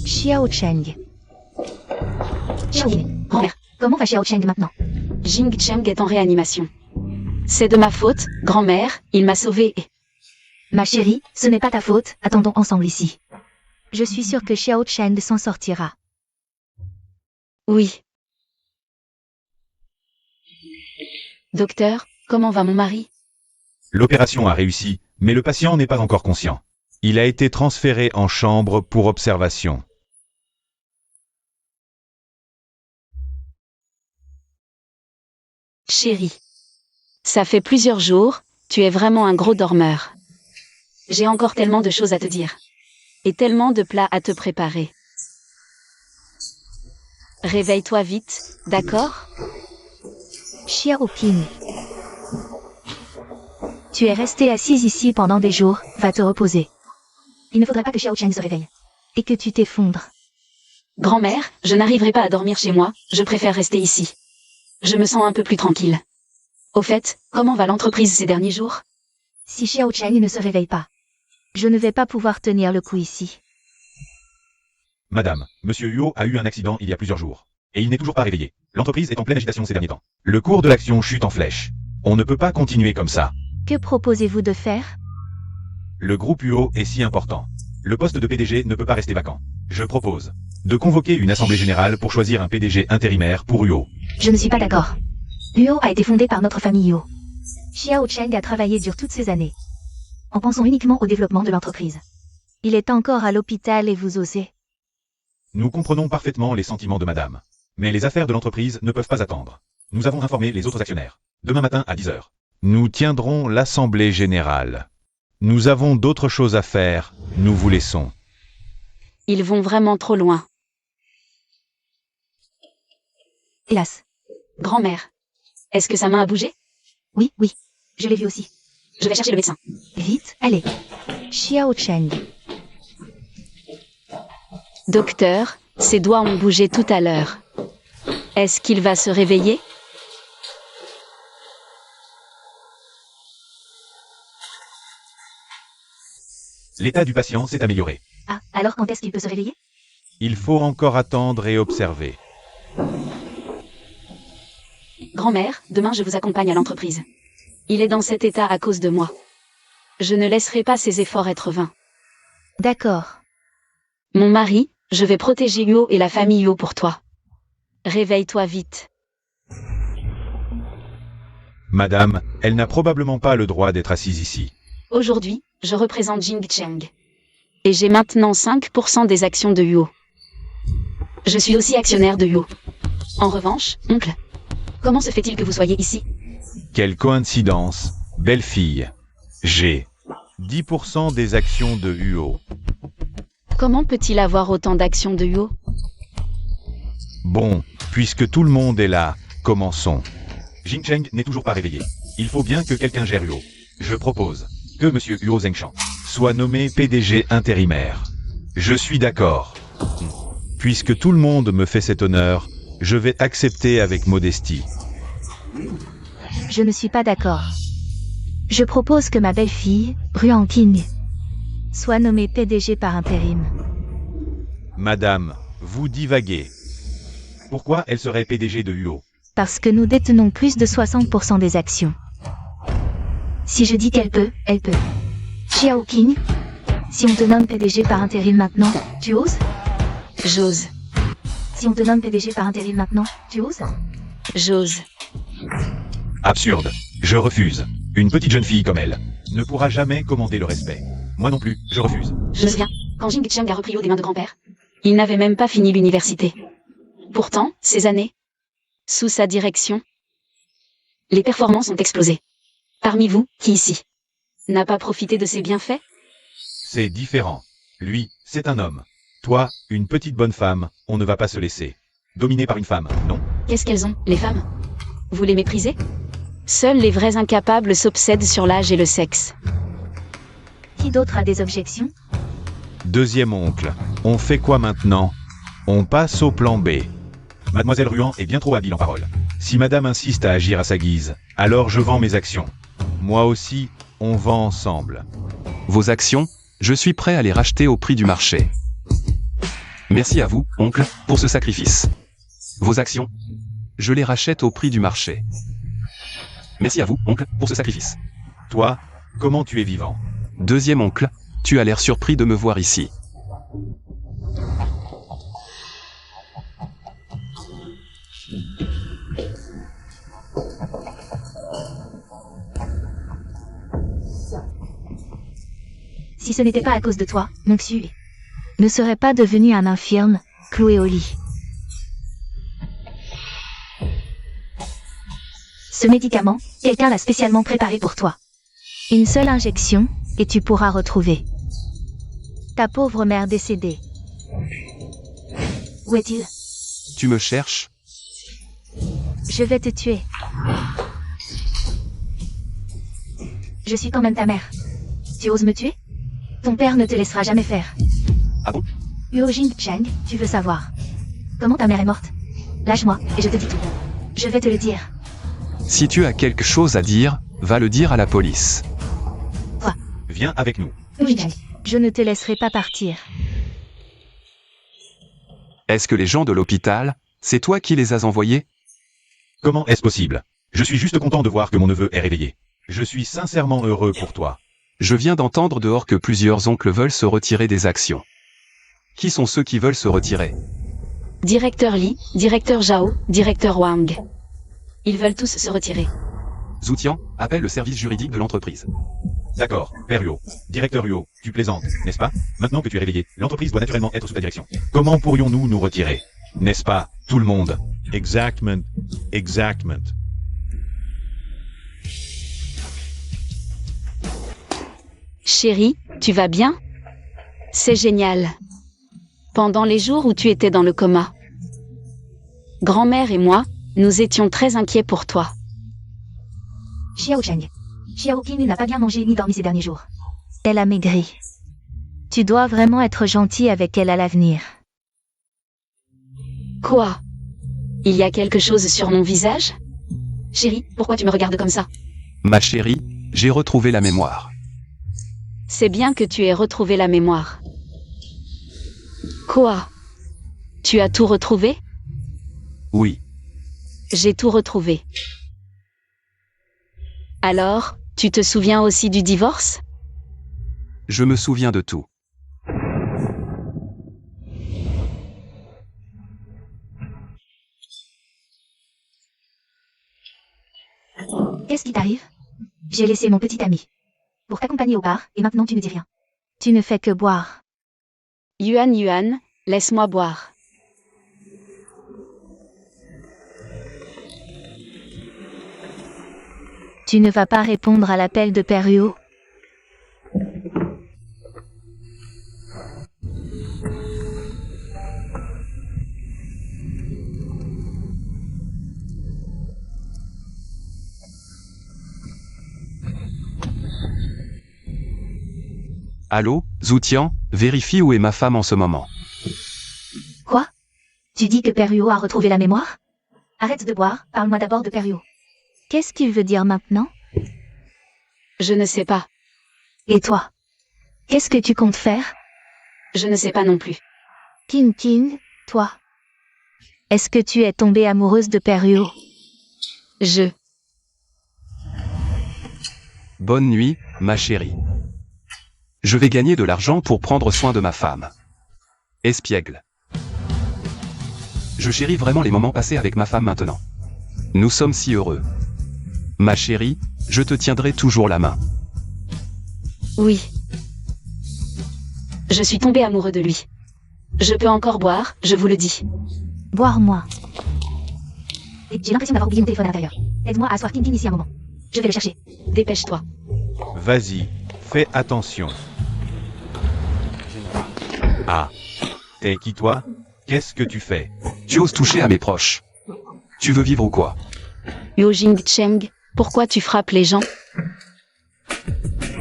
[SPEAKER 4] Xiao Cheng. Xiao Yin, grand-mère, comment va Xiao Cheng maintenant?
[SPEAKER 1] Jing Cheng est en réanimation. C'est de ma faute, grand-mère, il m'a sauvée et...
[SPEAKER 4] Ma chérie, ce n'est pas ta faute, attendons ensemble ici. Je suis sûre que Xiao Cheng s'en sortira.
[SPEAKER 1] Oui. Docteur, comment va mon mari?
[SPEAKER 3] L'opération a réussi, mais le patient n'est pas encore conscient. Il a été transféré en chambre pour observation.
[SPEAKER 1] Chérie. Ça fait plusieurs jours, tu es vraiment un gros dormeur. J'ai encore tellement de choses à te dire. Et tellement de plats à te préparer. Réveille-toi vite, d'accord?
[SPEAKER 4] Xiao Ping. Tu es resté assise ici pendant des jours, va te reposer. Il ne faudrait pas que Xiao Cheng se réveille. Et que tu t'effondres.
[SPEAKER 1] Grand-mère, je n'arriverai pas à dormir chez moi, je préfère rester ici. Je me sens un peu plus tranquille. Au fait, comment va l'entreprise ces derniers jours?
[SPEAKER 4] Si Xiao Cheng ne se réveille pas, je ne vais pas pouvoir tenir le coup ici.
[SPEAKER 3] Madame, Monsieur Huo a eu un accident il y a plusieurs jours. Et il n'est toujours pas réveillé. L'entreprise est en pleine agitation ces derniers temps. Le cours de l'action chute en flèche. On ne peut pas continuer comme ça.
[SPEAKER 4] Que proposez-vous de faire?
[SPEAKER 3] Le groupe Huo est si important. Le poste de PDG ne peut pas rester vacant. Je propose de convoquer une assemblée générale pour choisir un PDG intérimaire pour Huo.
[SPEAKER 4] Je ne suis pas d'accord. Huo a été fondé par notre famille Huo. Xiao Cheng a travaillé dur toutes ces années. En pensant uniquement au développement de l'entreprise. Il est encore à l'hôpital et vous osez.
[SPEAKER 3] Nous comprenons parfaitement les sentiments de madame. Mais les affaires de l'entreprise ne peuvent pas attendre. Nous avons informé les autres actionnaires. Demain matin à 10 h. Nous tiendrons l'assemblée générale. Nous avons d'autres choses à faire, nous vous laissons.
[SPEAKER 1] Ils vont vraiment trop loin.
[SPEAKER 4] Hélas.
[SPEAKER 1] Grand-mère, est-ce que sa main a bougé?
[SPEAKER 4] Oui, oui. Je l'ai vu aussi.
[SPEAKER 1] Je vais chercher le médecin.
[SPEAKER 4] Vite, allez. Xiao Cheng.
[SPEAKER 1] Docteur, ses doigts ont bougé tout à l'heure. Est-ce qu'il va se réveiller?
[SPEAKER 3] L'état du patient s'est amélioré.
[SPEAKER 4] Ah, alors quand est-ce qu'il peut se réveiller?
[SPEAKER 3] Il faut encore attendre et observer.
[SPEAKER 1] Grand-mère, demain je vous accompagne à l'entreprise. Il est dans cet état à cause de moi. Je ne laisserai pas ses efforts être vains.
[SPEAKER 4] D'accord.
[SPEAKER 1] Mon mari, je vais protéger Huo et la famille Huo pour toi. Réveille-toi vite.
[SPEAKER 3] Madame, elle n'a probablement pas le droit d'être assise ici.
[SPEAKER 1] Aujourd'hui, je représente Jing Cheng. Et j'ai maintenant 5% des actions de Huo. Je suis aussi actionnaire de Huo. En revanche, oncle, comment se fait-il que vous soyez ici?
[SPEAKER 3] Quelle coïncidence, belle fille. J'ai 10% des actions de Huo.
[SPEAKER 1] Comment peut-il avoir autant d'actions de Huo?
[SPEAKER 3] Bon, puisque tout le monde est là, commençons. Jing Cheng n'est toujours pas réveillé. Il faut bien que quelqu'un gère Huo. Je propose que Monsieur Huo Zhengshan soit nommé PDG intérimaire. Je suis d'accord. Puisque tout le monde me fait cet honneur, je vais accepter avec modestie.
[SPEAKER 4] Je ne suis pas d'accord. Je propose que ma belle-fille, Ruan King, soit nommée PDG par intérim.
[SPEAKER 3] Madame, vous divaguez. Pourquoi elle serait PDG de Huo?
[SPEAKER 4] Parce que nous détenons plus de 60% des actions. Si je dis qu'elle peut, elle peut. Xiao King, si on te nomme PDG par intérim maintenant, tu oses?
[SPEAKER 1] J'ose.
[SPEAKER 4] Si on te nomme PDG par intérim maintenant, tu oses?
[SPEAKER 1] J'ose.
[SPEAKER 3] Absurde. Je refuse. Une petite jeune fille comme elle ne pourra jamais commander le respect. Moi non plus, je refuse.
[SPEAKER 1] Je me souviens, quand Jing Cheng a repris Huo des mains de grand-père, il n'avait même pas fini l'université. Pourtant, ces années, sous sa direction, les performances ont explosé. Parmi vous, qui ici n'a pas profité de ses bienfaits?
[SPEAKER 3] C'est différent. Lui, c'est un homme. Toi, une petite bonne femme, on ne va pas se laisser dominer par une femme, non?
[SPEAKER 1] Qu'est-ce qu'elles ont, les femmes? Vous les méprisez? Seuls les vrais incapables s'obsèdent sur l'âge et le sexe.
[SPEAKER 4] Qui d'autre a des objections?
[SPEAKER 3] Deuxième oncle. On fait quoi maintenant? On passe au plan B. Mademoiselle Ruan est bien trop habile en parole. Si madame insiste à agir à sa guise, alors je vends mes actions. Moi aussi, on vend ensemble.
[SPEAKER 2] Vos actions, je suis prêt à les racheter au prix du marché. Merci à vous, oncle, pour ce sacrifice. Vos actions, je les rachète au prix du marché. Merci à vous, oncle, pour ce sacrifice.
[SPEAKER 3] Toi, comment tu es vivant?
[SPEAKER 2] Deuxième oncle, tu as l'air surpris de me voir ici.
[SPEAKER 4] Si ce n'était pas à cause de toi, mon Xu ne serait pas devenu un infirme, cloué au lit. Ce médicament, quelqu'un l'a spécialement préparé pour toi. Une seule injection, et tu pourras retrouver ta pauvre mère décédée. Où est-il?
[SPEAKER 2] Tu me cherches?
[SPEAKER 4] Je vais te tuer. Je suis quand même ta mère. Tu oses me tuer? Ton père ne te laissera jamais faire.
[SPEAKER 2] Ah bon?
[SPEAKER 4] Yojing Cheng, tu veux savoir comment ta mère est morte? Lâche-moi, et je te dis tout. Je vais te le dire.
[SPEAKER 2] Si tu as quelque chose à dire, va le dire à la police.
[SPEAKER 3] Viens avec nous.
[SPEAKER 4] Yojing Cheng, je ne te laisserai pas partir.
[SPEAKER 2] Est-ce que les gens de l'hôpital, c'est toi qui les as envoyés?
[SPEAKER 3] Comment est-ce possible? Je suis juste content de voir que mon neveu est réveillé. Je suis sincèrement heureux pour toi.
[SPEAKER 2] Je viens d'entendre dehors que plusieurs oncles veulent se retirer des actions. Qui sont ceux qui veulent se retirer?
[SPEAKER 1] Directeur Li, directeur Zhao, directeur Wang. Ils veulent tous se retirer.
[SPEAKER 2] Zoutian, appelle le service juridique de l'entreprise.
[SPEAKER 3] D'accord, Père Yo. Directeur Yo, tu plaisantes, n'est-ce pas? Maintenant que tu es réveillé, l'entreprise doit naturellement être sous ta direction. Comment pourrions-nous nous retirer? N'est-ce pas, tout le monde?
[SPEAKER 5] Exactement. Exactement.
[SPEAKER 1] Chérie, tu vas bien? C'est génial. Pendant les jours où tu étais dans le coma, grand-mère et moi, nous étions très inquiets pour toi.
[SPEAKER 4] Xiao Cheng. Xiao Qing n'a pas bien mangé ni dormi ces derniers jours. Elle a maigri. Tu dois vraiment être gentil avec elle à l'avenir.
[SPEAKER 1] Quoi? Il y a quelque chose sur mon visage? Chérie, pourquoi tu me regardes comme ça?
[SPEAKER 2] Ma chérie, j'ai retrouvé la mémoire.
[SPEAKER 1] C'est bien que tu aies retrouvé la mémoire. Quoi? Tu as tout retrouvé?
[SPEAKER 2] Oui.
[SPEAKER 1] J'ai tout retrouvé. Alors, tu te souviens aussi du divorce?
[SPEAKER 2] Je me souviens de tout.
[SPEAKER 4] Qu'est-ce qui t'arrive? J'ai laissé mon petit ami pour t'accompagner au bar, et maintenant tu ne dis rien. Tu ne fais que boire.
[SPEAKER 1] Yuan, laisse-moi boire.
[SPEAKER 4] Tu ne vas pas répondre à l'appel de Père Yo?
[SPEAKER 2] Allô, Zoutian, vérifie où est ma femme en ce moment.
[SPEAKER 4] Quoi? Tu dis que Père Yo a retrouvé la mémoire? Arrête de boire, parle-moi d'abord de Père Yo. Qu'est-ce qu'il veut dire maintenant?
[SPEAKER 1] Je ne sais pas.
[SPEAKER 4] Et toi? Qu'est-ce que tu comptes faire?
[SPEAKER 1] Je ne sais pas non plus.
[SPEAKER 4] King, toi? Est-ce que tu es tombée amoureuse de Père Yo?
[SPEAKER 2] Bonne nuit, ma chérie. Je vais gagner de l'argent pour prendre soin de ma femme. Espiègle. Je chéris vraiment les moments passés avec ma femme maintenant. Nous sommes si heureux. Ma chérie, je te tiendrai toujours la main.
[SPEAKER 1] Oui. Je suis tombée amoureux de lui. Je peux encore boire, je vous le dis.
[SPEAKER 4] Boire-moi. J'ai l'impression d'avoir oublié mon téléphone à l'intérieur. Aide-moi à asseoir King ici un moment. Je vais le chercher.
[SPEAKER 1] Dépêche-toi.
[SPEAKER 3] Vas-y, fais attention. Ah. T'es qui toi? Qu'est-ce que tu fais?
[SPEAKER 2] Tu oses toucher à mes proches. Tu veux vivre ou quoi?
[SPEAKER 1] Yojing Cheng, pourquoi tu frappes les gens?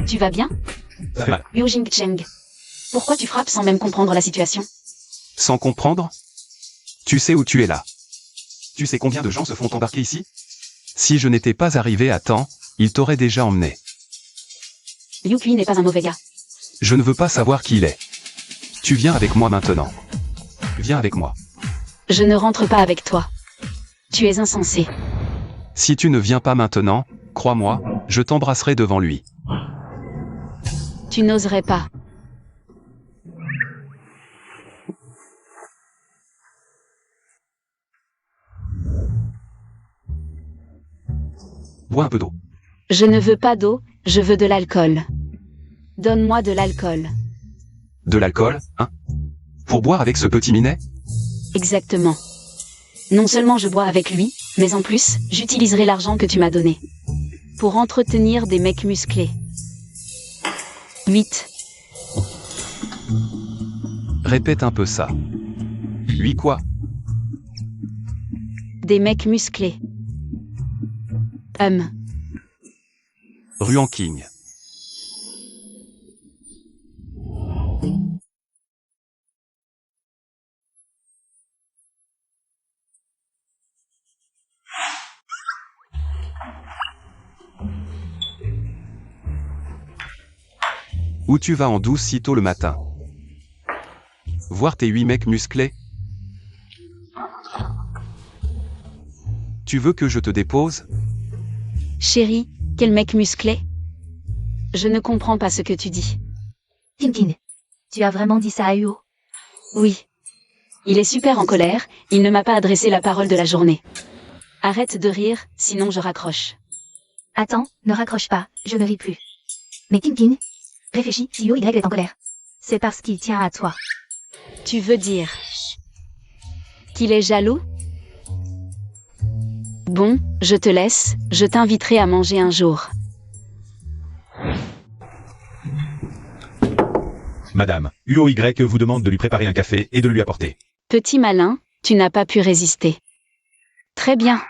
[SPEAKER 1] Tu vas bien?
[SPEAKER 3] Ça va.
[SPEAKER 1] Yojing Cheng, pourquoi tu frappes sans même comprendre la situation?
[SPEAKER 2] Sans comprendre? Tu sais où tu es là. Tu sais combien de gens se font embarquer ici? Si je n'étais pas arrivé à temps, ils t'auraient déjà emmené.
[SPEAKER 1] Liu Kui n'est pas un mauvais gars.
[SPEAKER 2] Je ne veux pas savoir qui il est. Tu viens avec moi maintenant. Viens avec moi.
[SPEAKER 1] Je ne rentre pas avec toi. Tu es insensé.
[SPEAKER 2] Si tu ne viens pas maintenant, crois-moi, je t'embrasserai devant lui.
[SPEAKER 1] Tu n'oserais pas.
[SPEAKER 2] Bois un peu d'eau.
[SPEAKER 1] Je ne veux pas d'eau, je veux de l'alcool. Donne-moi de l'alcool.
[SPEAKER 2] De l'alcool, hein? Pour boire avec ce petit minet?
[SPEAKER 1] Exactement. Non seulement je bois avec lui, mais en plus, j'utiliserai l'argent que tu m'as donné. Pour entretenir des mecs musclés. 8.
[SPEAKER 2] Répète un peu ça. Lui quoi?
[SPEAKER 1] Des mecs musclés.
[SPEAKER 2] Ruan King. Où tu vas en douce si tôt le matin? Voir tes 8 mecs musclés? Tu veux que je te dépose?
[SPEAKER 1] Chérie, quel mec musclé? Je ne comprends pas ce que tu dis.
[SPEAKER 4] Tintin. Tu as vraiment dit ça à Huo?
[SPEAKER 1] Oui. Il est super en colère, il ne m'a pas adressé la parole de la journée. Arrête de rire, sinon je raccroche.
[SPEAKER 4] Attends, ne raccroche pas, je ne ris plus. Mais Tintin, réfléchis, si Huo Y est en colère. C'est parce qu'il tient à toi.
[SPEAKER 1] Tu veux dire qu'il est jaloux? Bon, je te laisse, je t'inviterai à manger un jour.
[SPEAKER 3] Madame, UOY vous demande de lui préparer un café et de le lui apporter.
[SPEAKER 1] Petit malin, tu n'as pas pu résister. Très bien.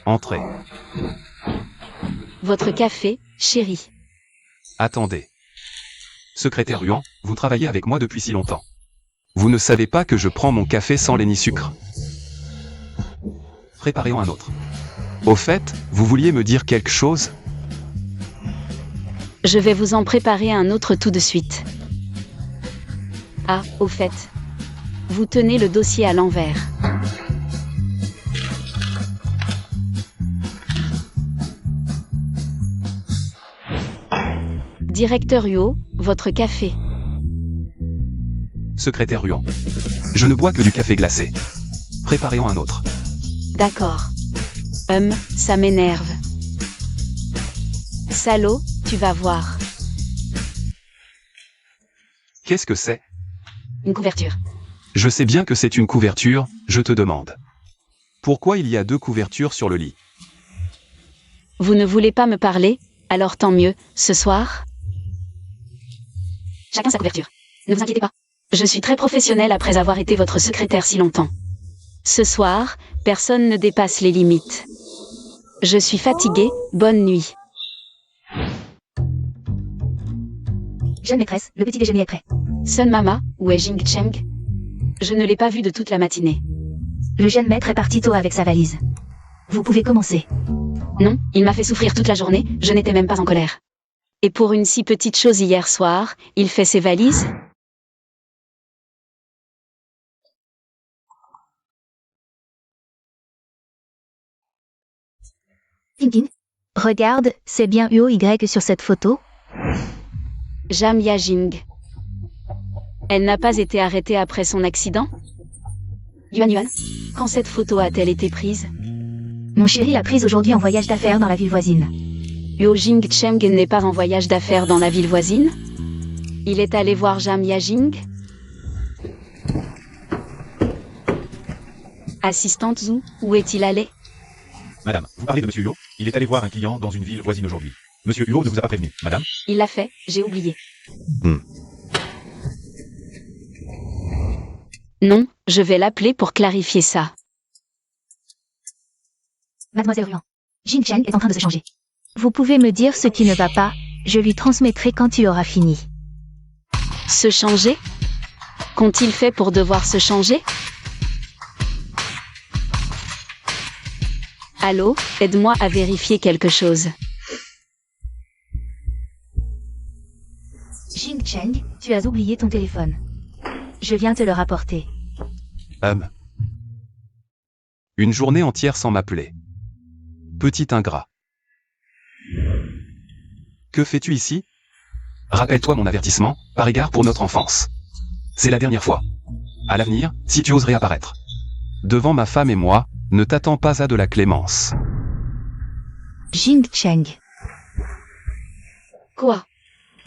[SPEAKER 2] Entrez.
[SPEAKER 1] Votre café, chérie.
[SPEAKER 2] Attendez. Secrétaire Ruan, vous travaillez avec moi depuis si longtemps. Vous ne savez pas que je prends mon café sans lait ni sucre. Préparez-en un autre. Au fait, vous vouliez me dire quelque chose?
[SPEAKER 1] Je vais vous en préparer un autre tout de suite. Ah, au fait. Vous tenez le dossier à l'envers. Directeur Huo, votre café.
[SPEAKER 2] Secrétaire Ruan. Je ne bois que du café glacé. Préparez-en un autre.
[SPEAKER 1] D'accord. Ça m'énerve. Salaud, tu vas voir.
[SPEAKER 2] Qu'est-ce que c'est?
[SPEAKER 1] Une couverture.
[SPEAKER 2] Je sais bien que c'est une couverture, je te demande. Pourquoi il y a 2 couvertures sur le lit?
[SPEAKER 1] Vous ne voulez pas me parler? Alors tant mieux, ce soir? Chacun sa couverture. Ne vous inquiétez pas. Je suis très professionnelle après avoir été votre secrétaire si longtemps. Ce soir, personne ne dépasse les limites. Je suis fatiguée, bonne nuit.
[SPEAKER 4] Jeune maîtresse, le petit déjeuner est prêt.
[SPEAKER 1] Sun Mama, où est Jing Cheng? Je ne l'ai pas vu de toute la matinée.
[SPEAKER 4] Le jeune maître est parti tôt avec sa valise. Vous pouvez commencer.
[SPEAKER 1] Non, il m'a fait souffrir toute la journée, je n'étais même pas en colère. Et pour une si petite chose hier soir, il fait ses valises?
[SPEAKER 4] Tintin. Regarde, c'est bien UOY sur cette photo?
[SPEAKER 1] Jam Yajing. Elle n'a pas été arrêtée après son accident? Yuan, quand cette photo a-t-elle été prise?
[SPEAKER 4] Mon chéri l'a prise aujourd'hui en voyage d'affaires dans la ville voisine.
[SPEAKER 1] Yo Jing Cheng n'est pas en voyage d'affaires dans la ville voisine? Il est allé voir Jam Yajing? Assistante Zhu, où est-il allé?
[SPEAKER 3] Madame, vous parlez de Monsieur Huo? Il est allé voir un client dans une ville voisine aujourd'hui. Monsieur Huo ne vous a pas prévenu, madame?
[SPEAKER 1] Il l'a fait, j'ai oublié. Non, je vais l'appeler pour clarifier ça.
[SPEAKER 4] Mademoiselle Ruan. Jing Cheng est en train de se changer. Vous pouvez me dire ce qui ne va pas, je lui transmettrai quand tu auras fini.
[SPEAKER 1] Se changer? Qu'ont-ils fait pour devoir se changer? Allô, aide-moi à vérifier quelque chose.
[SPEAKER 4] Jing Cheng, tu as oublié ton téléphone. Je viens te le rapporter.
[SPEAKER 2] Une journée entière sans m'appeler. Petit ingrat. Que fais-tu ici? Rappelle-toi mon avertissement, par égard pour notre enfance. C'est la dernière fois. À l'avenir, si tu oserais apparaître devant ma femme et moi, ne t'attends pas à de la clémence.
[SPEAKER 4] Jing Cheng.
[SPEAKER 1] Quoi?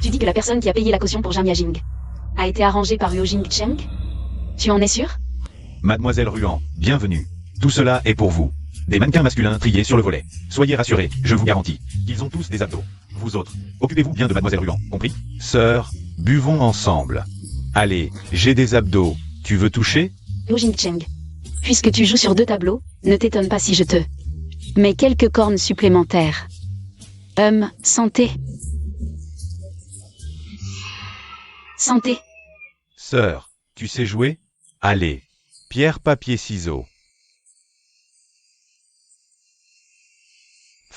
[SPEAKER 1] Tu dis que la personne qui a payé la caution pour Jam Yajing a été arrangée par Yo Jing Cheng? Tu en es sûr?
[SPEAKER 3] Mademoiselle Ruan, bienvenue. Tout cela est pour vous. Des mannequins masculins triés sur le volet. Soyez rassurés, je vous garantis. Ils ont tous des abdos. Vous autres, occupez-vous bien de Mademoiselle Ruan, compris? Sœur, buvons ensemble. Allez, j'ai des abdos. Tu veux toucher?
[SPEAKER 1] Yo Jing Cheng. Puisque tu joues sur 2 tableaux, ne t'étonne pas si je te mets quelques cornes supplémentaires. Santé. Santé.
[SPEAKER 3] Sœur, tu sais jouer? Allez, pierre, papier, ciseaux.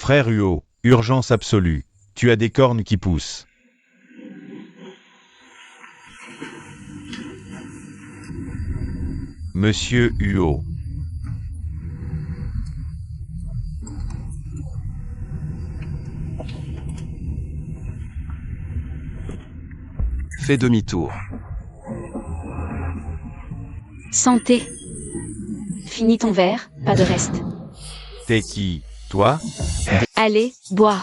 [SPEAKER 3] Frère Huo, urgence absolue. Tu as des cornes qui poussent. Monsieur Huo.
[SPEAKER 2] Fais demi-tour.
[SPEAKER 1] Santé. Finis ton verre, pas de reste.
[SPEAKER 3] T'es qui, toi?
[SPEAKER 1] Allez, bois.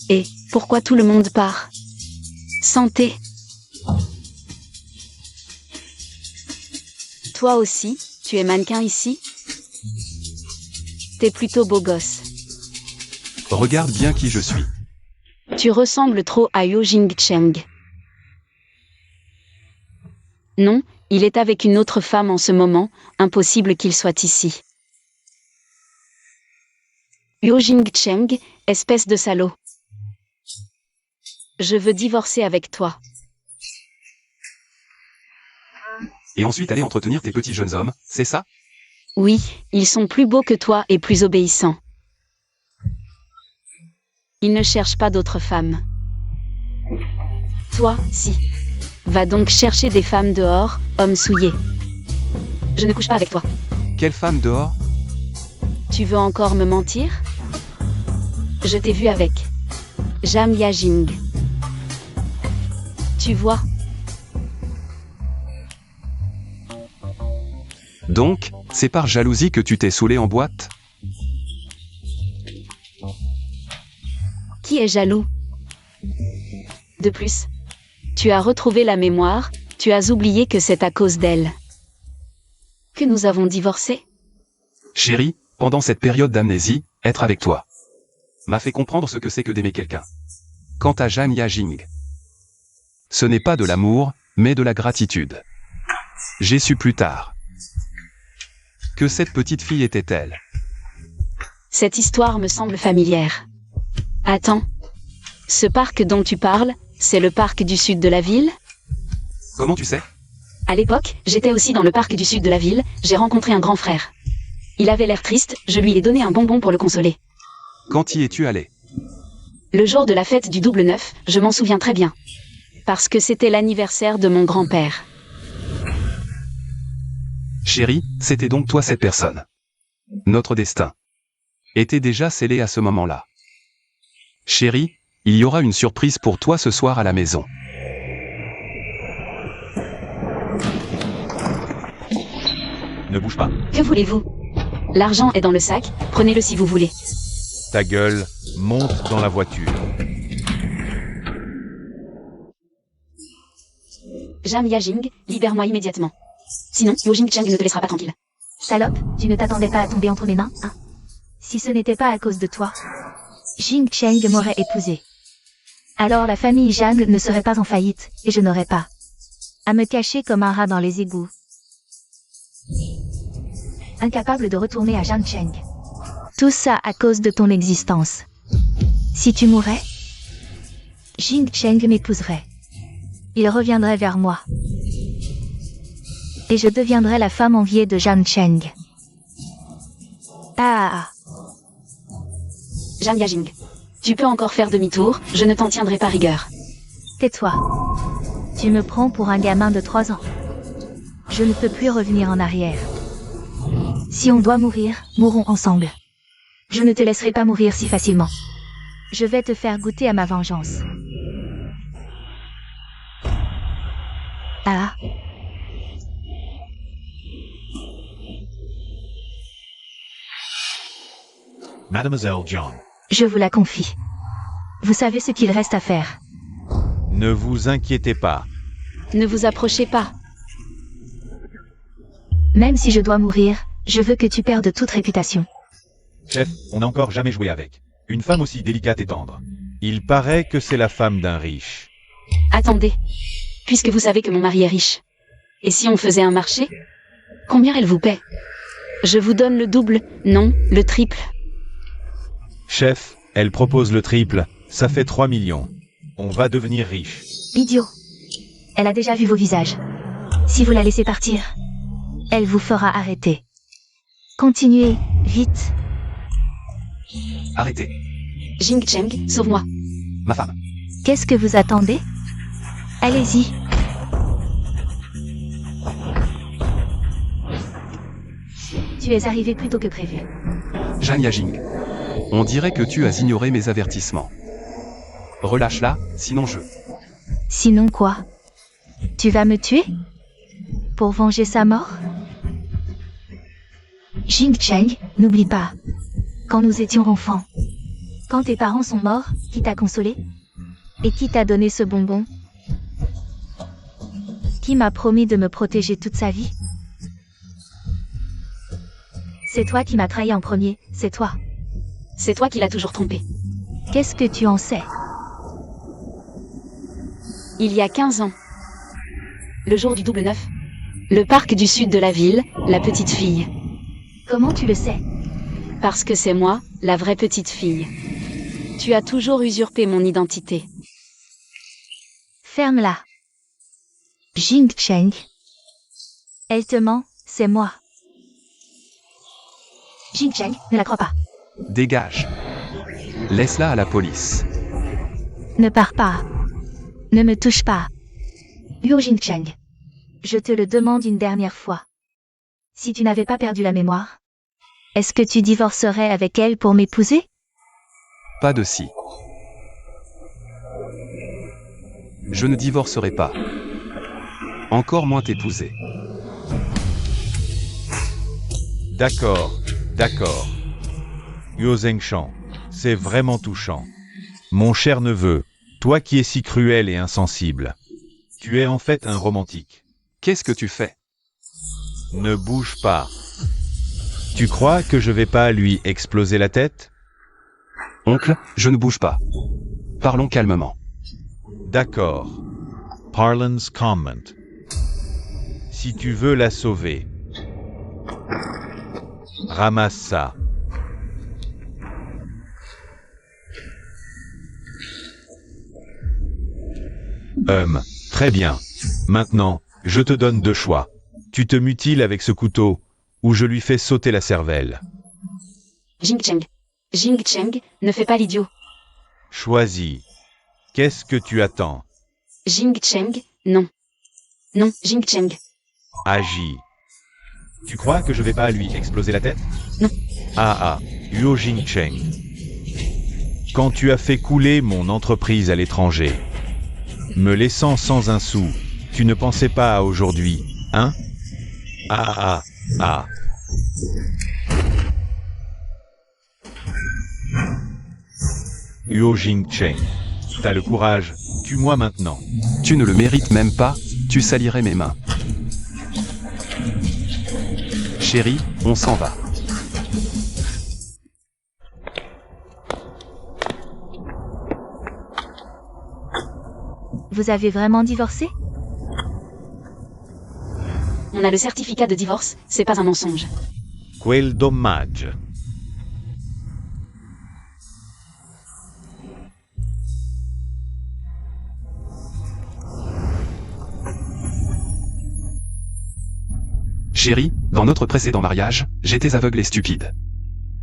[SPEAKER 1] Et pourquoi tout le monde part? Santé. Toi aussi, tu es mannequin ici? T'es plutôt beau gosse.
[SPEAKER 2] Regarde bien qui je suis.
[SPEAKER 1] Tu ressembles trop à Yo Jing-cheng. Non, il est avec une autre femme en ce moment, impossible qu'il soit ici. Yo Jing-cheng, espèce de salaud. Je veux divorcer avec toi.
[SPEAKER 2] Et ensuite aller entretenir tes petits jeunes hommes, c'est ça?
[SPEAKER 1] Oui, ils sont plus beaux que toi et plus obéissants. Ils ne cherchent pas d'autres femmes. Toi, si. Va donc chercher des femmes dehors, homme souillé. Je ne couche pas avec toi.
[SPEAKER 2] Quelle femme dehors?
[SPEAKER 1] Tu veux encore me mentir? Je t'ai vu avec Jam Yajing. Tu vois?
[SPEAKER 2] Donc, c'est par jalousie que tu t'es saoulé en boîte?
[SPEAKER 1] Qui est jaloux? De plus, tu as retrouvé la mémoire, tu as oublié que c'est à cause d'elle que nous avons divorcé?
[SPEAKER 2] Chérie, pendant cette période d'amnésie, être avec toi m'a fait comprendre ce que c'est que d'aimer quelqu'un. Quant à Jan Yajing, ce n'est pas de l'amour, mais de la gratitude. J'ai su plus tard que cette petite fille était elle.
[SPEAKER 1] Cette histoire me semble familière. Attends. Ce parc dont tu parles, c'est le parc du sud de la ville?
[SPEAKER 2] Comment tu sais?
[SPEAKER 1] À l'époque, j'étais aussi dans le parc du sud de la ville, j'ai rencontré un grand frère. Il avait l'air triste, je lui ai donné un bonbon pour le consoler.
[SPEAKER 2] Quand y es-tu allé?
[SPEAKER 1] Le jour de la fête du double 9, je m'en souviens très bien. Parce que c'était l'anniversaire de mon grand-père.
[SPEAKER 2] Chérie, c'était donc toi cette personne. Notre destin était déjà scellé à ce moment-là. Chérie, il y aura une surprise pour toi ce soir à la maison.
[SPEAKER 3] Ne bouge pas.
[SPEAKER 1] Que voulez-vous? L'argent est dans le sac, prenez-le si vous voulez.
[SPEAKER 3] Ta gueule, monte dans la voiture.
[SPEAKER 1] Jam Yajing, libère-moi immédiatement. Sinon, Yo Jing-cheng ne te laissera pas tranquille.
[SPEAKER 4] Salope, tu ne t'attendais pas à tomber entre mes mains, hein? Si ce n'était pas à cause de toi, Jing Cheng m'aurait épousé. Alors la famille Zhang ne serait pas en faillite, et je n'aurais pas à me cacher comme un rat dans les égouts. Incapable de retourner à Zhangcheng. Tout ça à cause de ton existence. Si tu mourais, Jing Cheng m'épouserait. Il reviendrait vers moi. Et je deviendrais la femme enviée de Zhangcheng. Ah.
[SPEAKER 1] Jam Yajing. Tu peux encore faire demi-tour, je ne t'en tiendrai pas rigueur.
[SPEAKER 4] Tais-toi. Tu me prends pour un gamin de 3 ans. Je ne peux plus revenir en arrière. Si on doit mourir, mourons ensemble. Je ne te laisserai pas mourir si facilement. Je vais te faire goûter à ma vengeance. Ah.
[SPEAKER 5] Mademoiselle John.
[SPEAKER 4] Je vous la confie. Vous savez ce qu'il reste à faire.
[SPEAKER 3] Ne vous inquiétez pas.
[SPEAKER 1] Ne vous approchez pas.
[SPEAKER 4] Même si je dois mourir, je veux que tu perdes toute réputation.
[SPEAKER 3] Chef, on n'a encore jamais joué avec. Une femme aussi délicate et tendre. Il paraît que c'est la femme d'un riche.
[SPEAKER 1] Attendez. Puisque vous savez que mon mari est riche. Et si on faisait un marché? Combien elle vous paie? Je vous donne le double, non, le triple.
[SPEAKER 3] Chef, elle propose le triple, ça fait 3 millions. On va devenir riche.
[SPEAKER 4] Idiot. Elle a déjà vu vos visages. Si vous la laissez partir, elle vous fera arrêter. Continuez, vite.
[SPEAKER 2] Arrêtez.
[SPEAKER 1] Jing Cheng, sauve-moi.
[SPEAKER 2] Ma femme.
[SPEAKER 4] Qu'est-ce que vous attendez? Allez-y. Tu es arrivé plus tôt que prévu.
[SPEAKER 2] Zhang Yajing. On dirait que tu as ignoré mes avertissements. Relâche-la, sinon je...
[SPEAKER 4] Sinon quoi? Tu vas me tuer? Pour venger sa mort? Jing Cheng, n'oublie pas. Quand nous étions enfants. Quand tes parents sont morts, qui t'a consolé? Et qui t'a donné ce bonbon? Qui m'a promis de me protéger toute sa vie? C'est toi qui m'as trahi en premier, c'est toi.
[SPEAKER 1] C'est toi qui l'as toujours trompé.
[SPEAKER 4] Qu'est-ce que tu en sais?
[SPEAKER 1] Il y a 15 ans. Le jour du double 9. Le parc du sud de la ville, la petite fille.
[SPEAKER 4] Comment tu le sais?
[SPEAKER 1] Parce que c'est moi, la vraie petite fille. Tu as toujours usurpé mon identité.
[SPEAKER 4] Ferme-la. Jing Cheng. Elle te ment, c'est moi. Jing Cheng, ne la crois pas.
[SPEAKER 2] Dégage. Laisse-la à la police.
[SPEAKER 4] Ne pars pas. Ne me touche pas. Liu Jing Cheng. Je te le demande une dernière fois. Si tu n'avais pas perdu la mémoire, est-ce que tu divorcerais avec elle pour m'épouser?
[SPEAKER 2] Pas de si. Je ne divorcerai pas. Encore moins t'épouser.
[SPEAKER 3] D'accord, d'accord. Liu Zengshan, c'est vraiment touchant. Mon cher neveu, toi qui es si cruel et insensible. Tu es en fait un romantique.
[SPEAKER 2] Qu'est-ce que tu fais?
[SPEAKER 3] Ne bouge pas. Tu crois que je vais pas lui exploser la tête?
[SPEAKER 2] Oncle, je ne bouge pas. Parlons calmement.
[SPEAKER 3] D'accord. Parlance comment. Si tu veux la sauver, ramasse ça. Très bien. Maintenant, je te donne deux choix. Tu te mutiles avec ce couteau, ou je lui fais sauter la cervelle.
[SPEAKER 1] Jing Cheng. Jing Cheng, ne fais pas l'idiot.
[SPEAKER 3] Choisis. Qu'est-ce que tu attends?
[SPEAKER 1] Jing Cheng, non. Non, Jing Cheng.
[SPEAKER 3] Agis. Tu crois que je vais pas lui exploser la tête?
[SPEAKER 1] Non.
[SPEAKER 3] Liu Jingcheng. Quand tu as fait couler mon entreprise à l'étranger, me laissant sans un sou, tu ne pensais pas à aujourd'hui, hein? Liu Jingcheng. T'as le courage, tue-moi maintenant.
[SPEAKER 2] Tu ne le mérites même pas, tu salirais mes mains. Chérie, on s'en va.
[SPEAKER 4] Vous avez vraiment divorcé?
[SPEAKER 1] On a le certificat de divorce, c'est pas un mensonge.
[SPEAKER 3] Quel dommage.
[SPEAKER 2] Chérie, dans notre précédent mariage, j'étais aveugle et stupide.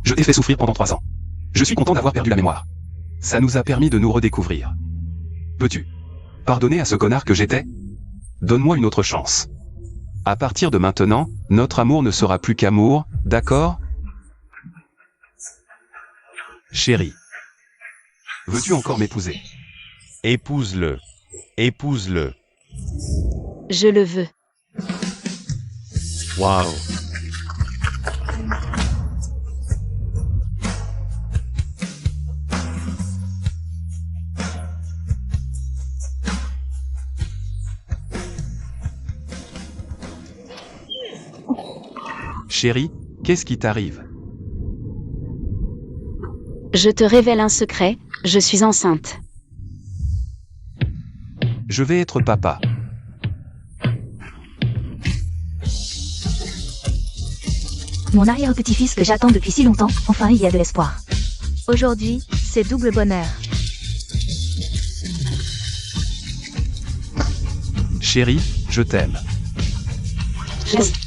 [SPEAKER 2] Je t'ai fait souffrir pendant 3 ans. Je suis content d'avoir perdu la mémoire. Ça nous a permis de nous redécouvrir. Peux-tu pardonner à ce connard que j'étais? Donne-moi une autre chance. À partir de maintenant, notre amour ne sera plus qu'amour, d'accord? Chérie. Veux-tu encore m'épouser?
[SPEAKER 3] Épouse-le. Épouse-le.
[SPEAKER 1] Je le veux.
[SPEAKER 3] Waouh.
[SPEAKER 2] Chérie, qu'est-ce qui t'arrive?
[SPEAKER 1] Je te révèle un secret, je suis enceinte.
[SPEAKER 2] Je vais être papa.
[SPEAKER 4] Mon arrière-petit-fils que j'attends depuis si longtemps, enfin il y a de l'espoir. Aujourd'hui, c'est double bonheur.
[SPEAKER 2] Chérie, je t'aime.
[SPEAKER 1] Je...